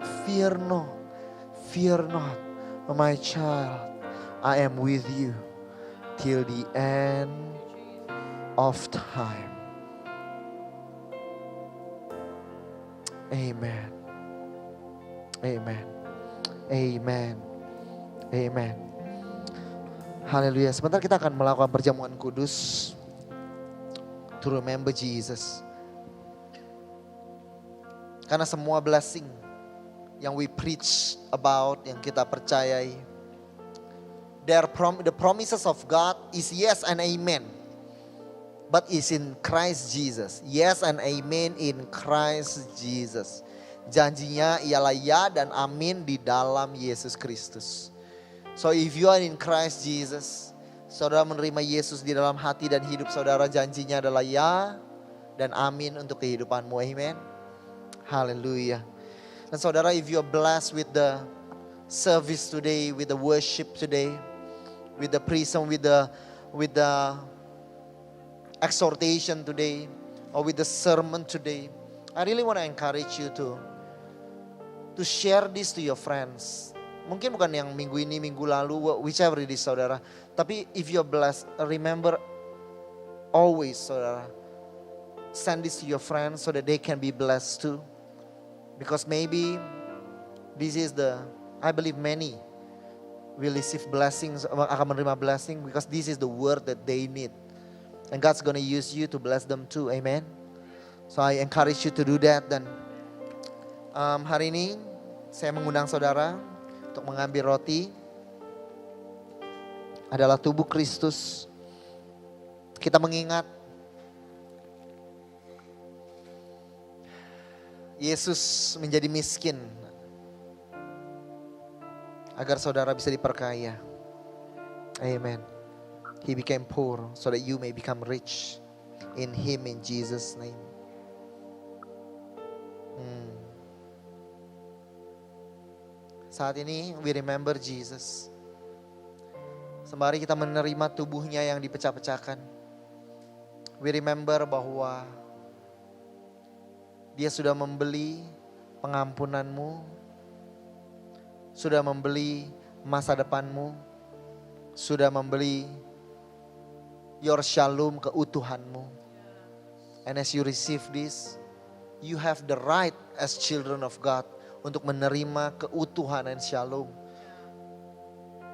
[SPEAKER 6] my child. I am with you till the end of time. Amen. Haleluya. Sebentar kita akan melakukan perjamuan kudus to remember Jesus. Karena semua blessing yang we preach about, yang kita percayai, the promises of God is yes and amen. But is in Christ Jesus. Yes and amen in Christ Jesus. Janjinya ialah ya dan amin di dalam Yesus Kristus. So if you are in Christ Jesus, saudara menerima Yesus di dalam hati dan hidup saudara, janjinya adalah ya dan amin untuk kehidupanmu. Amen. Hallelujah. Dan saudara, if you are blessed with the service today, with the worship today, with the praise and with the exhortation today, or with the sermon today, I really want to encourage you to share this to your friends. Mungkin bukan yang minggu ini, minggu lalu, whichever it is saudara. Tapi if you're blessed, remember always saudara, send this to your friends so that they can be blessed too. Because maybe this is I believe many will receive blessings, akan menerima blessing because this is the word that they need. And God's gonna use you to bless them too, amen. So I encourage you to do that. Dan hari ini saya mengundang saudara untuk mengambil roti. Adalah tubuh Kristus. Kita mengingat Yesus menjadi miskin agar saudara bisa diperkaya. Amen. He became poor so that you may become rich in Him, in Jesus' name. Saat ini we remember Jesus. Sembari kita menerima tubuhnya yang dipecah-pecahkan, we remember bahwa Dia sudah membeli pengampunanmu, sudah membeli masa depanmu, sudah membeli your shalom, keutuhanmu. And as you receive this, you have the right as children of God untuk menerima keutuhan dan shalom.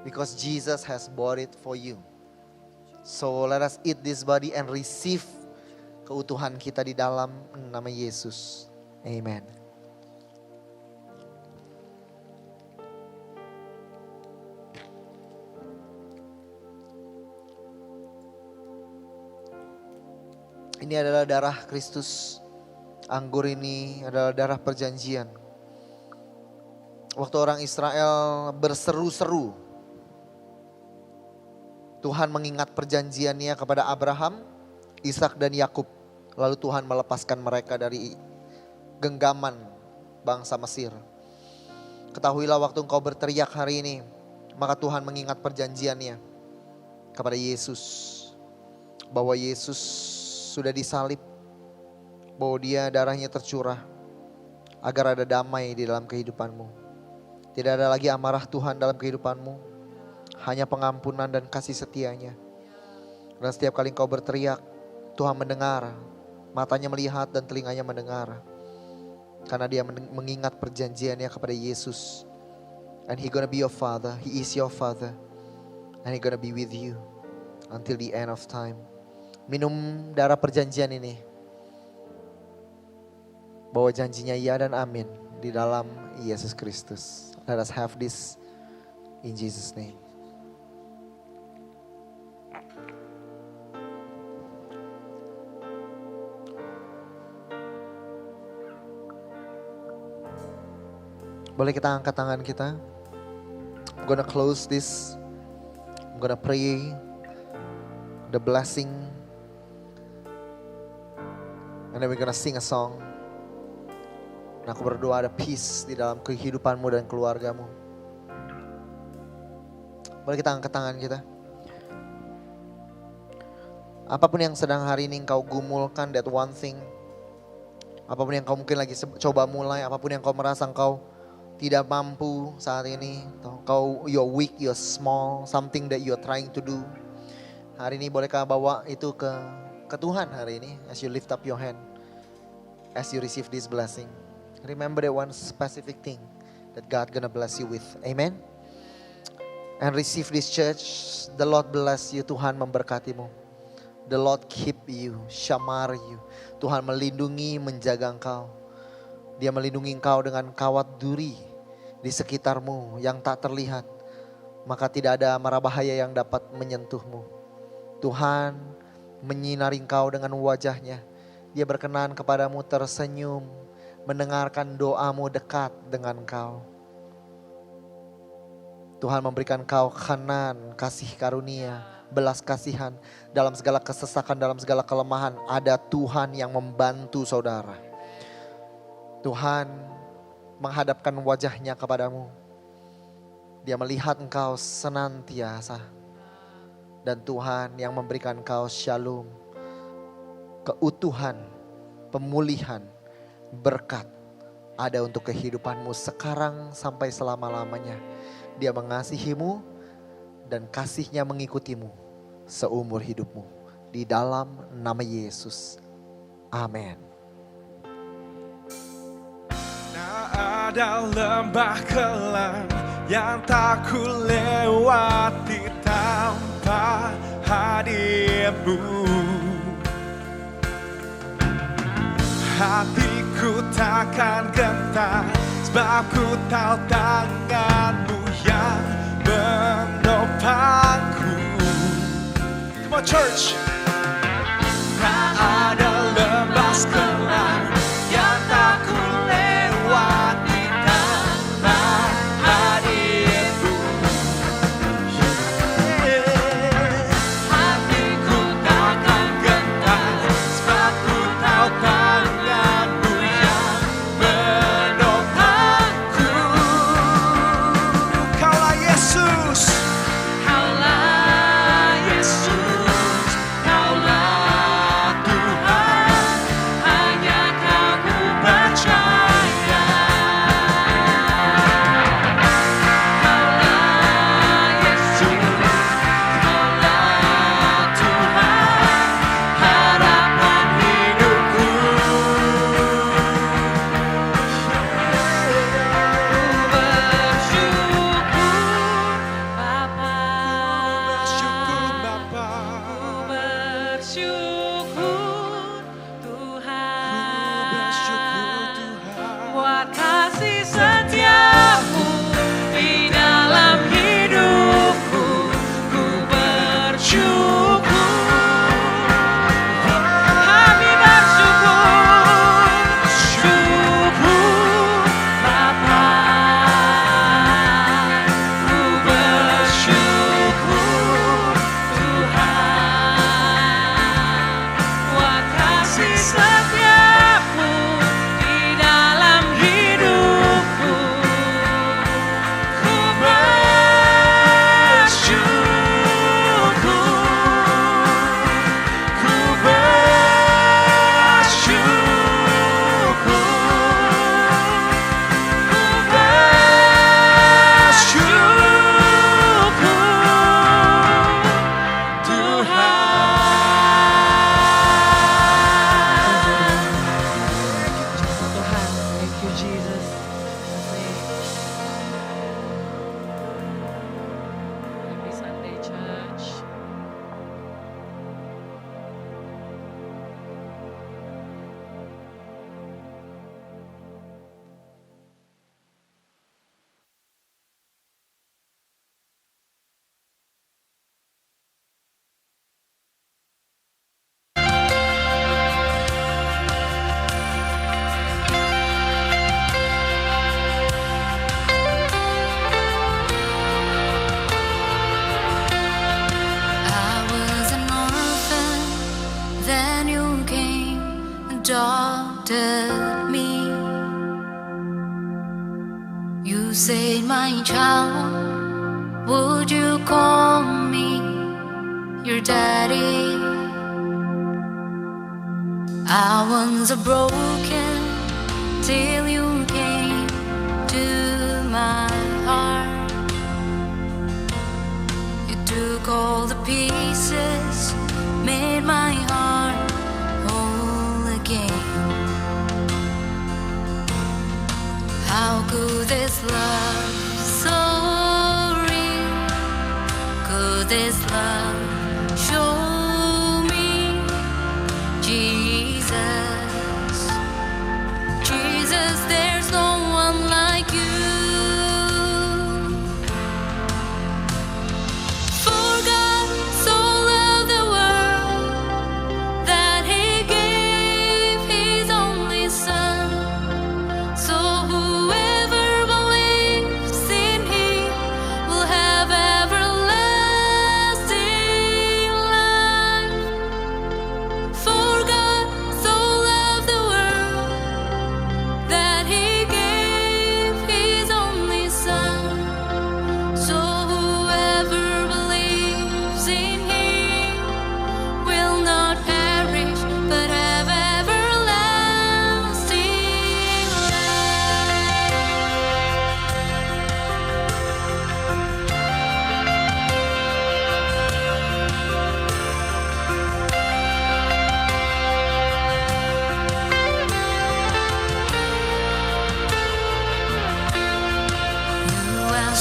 [SPEAKER 6] Because Jesus has bought it for you. So let us eat this body and receive keutuhan kita di dalam nama Yesus. Amen. Ini adalah darah Kristus. Anggur ini adalah darah perjanjian. Waktu orang Israel berseru-seru, Tuhan mengingat perjanjiannya kepada Abraham, Ishak dan Yakub. Lalu Tuhan melepaskan mereka dari genggaman bangsa Mesir. Ketahuilah waktu engkau berteriak hari ini, maka Tuhan mengingat perjanjiannya kepada Yesus. Bahwa Yesus sudah disalib, bahwa dia darahnya tercurah agar ada damai di dalam kehidupanmu. Tidak ada lagi amarah Tuhan dalam kehidupanmu, hanya pengampunan dan kasih setianya. Dan setiap kali engkau berteriak, Tuhan mendengar, matanya melihat dan telinganya mendengar. Karena dia mengingat perjanjiannya kepada Yesus. And He gonna be your Father, He is your Father. And He gonna be with you until the end of time. Minum darah perjanjian ini, bahwa janjinya ya dan amin di dalam Yesus Kristus. Let us have this in Jesus' name. Boleh kita angkat tangan kita? I'm gonna close this. I'm gonna pray the blessing. And then we're gonna sing a song. Dan aku berdoa ada peace di dalam kehidupanmu dan keluargamu. Boleh kita angkat tangan kita? Apapun yang sedang hari ini engkau gumulkan, that one thing. Apapun yang kau mungkin lagi coba mulai, apapun yang kau merasa engkau tidak mampu saat ini. Kau, you're weak, you're small, something that you're trying to do. Hari ini bolehkah bawa itu ke Tuhan hari ini, as you lift up your hand, as you receive this blessing. Remember that one specific thing that God gonna bless you with. Amen. And receive this church. The Lord bless you. Tuhan memberkatimu. The Lord keep you, shamar you. Tuhan melindungi, menjaga engkau. Dia melindungi engkau dengan kawat duri di sekitarmu yang tak terlihat. Maka tidak ada mara bahaya yang dapat menyentuhmu. Tuhan menyinari engkau dengan wajahnya. Dia berkenan kepadamu, tersenyum, mendengarkan doamu, dekat dengan engkau. Tuhan memberikan engkau kanan, kasih karunia, belas kasihan. Dalam segala kesesakan, dalam segala kelemahan, ada Tuhan yang membantu saudara. Tuhan menghadapkan wajahnya kepadamu. Dia melihat engkau senantiasa. Dan Tuhan yang memberikan engkau shalom, keutuhan, pemulihan, berkat ada untuk kehidupanmu sekarang sampai selama-lamanya. Dia mengasihimu dan kasihnya mengikutimu seumur hidupmu. Di dalam nama Yesus. Amin.
[SPEAKER 3] Nah, ada lembah kelam yang tak ku lewati tanpa hadirmu. Hatiku takkan gentar, sebab ku tahu tanganmu yang menopangku. Come on church. Tak ada lembah sekelam yang tak ku lewati tanpa hadirmu. Hatiku takkan gentar, sebab ku tahu tanganmu yang menopangku. Kaulah Yesus, Kaulah Yesus, Kaulah Tuhan, hanya Kau ku percaya. Kaulah Yesus, Kaulah Tuhan, harapan hidupku. Bersyukur Bapa,
[SPEAKER 4] Bersyukur Tuhan,
[SPEAKER 3] bersyukur Tuhan.
[SPEAKER 4] buat kasih setiamu di dalam hidupku. Ku bersyukur, kami bersyukur, syukur Bapa. Ku bersyukur Tuhan, buat kasih setiamu di dalam hidupku. Ku bersyukur, ku bersyukur, ku bersyukur Tuhan. Thank you Jesus. Happy Sunday church.
[SPEAKER 1] I was an orphan, then you came and adopted me. You said, my child, would you call me your daddy? I was broken till you came to my heart. You took all the pieces, made my heart whole again. How could this love so real? Could this love show me Jesus? Jesus, there's no one like you. For God so loved the world that He gave His only Son, so whoever believes in Him will have everlasting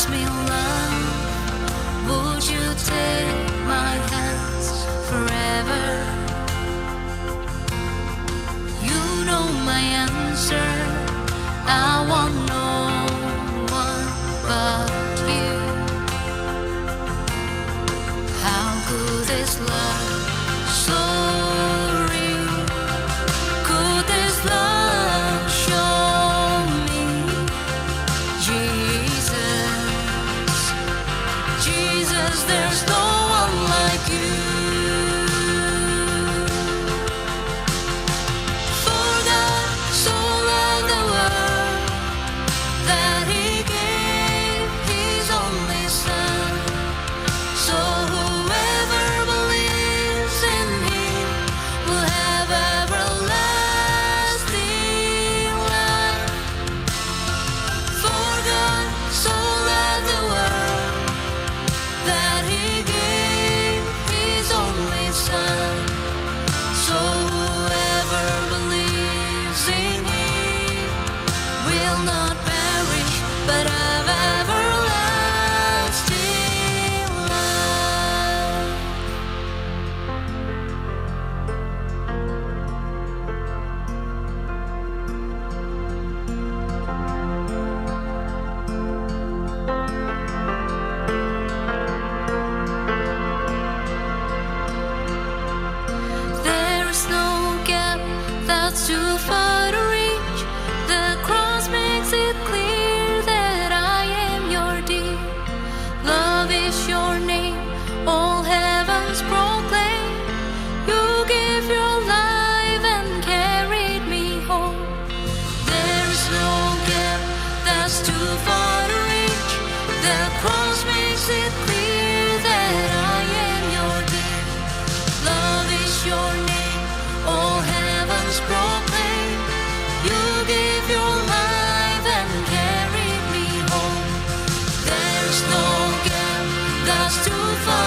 [SPEAKER 1] promise me love. Would you take my hands forever? You know my answer. I want no one but you. How good is love? So real. Could this love show me Jesus? Jesus, there's no one like you. For God so loved the world that He gave His only Son, so whoever believes in Him will have everlasting life. For God so loved the world that He gave His only Son, so whoever believes in Him will not perish but have everlasting life. There is no gap that's too far to reach. The cross makes it clear that I am your dear. Love is your name, all heavens proclaim. You gave your life and carried me home. There is no gap that's too far to reach. The cross makes it clear that I am your dear. Love is your name, all heavens proclaim. You gave your life and carried me home. There's no gap that's too far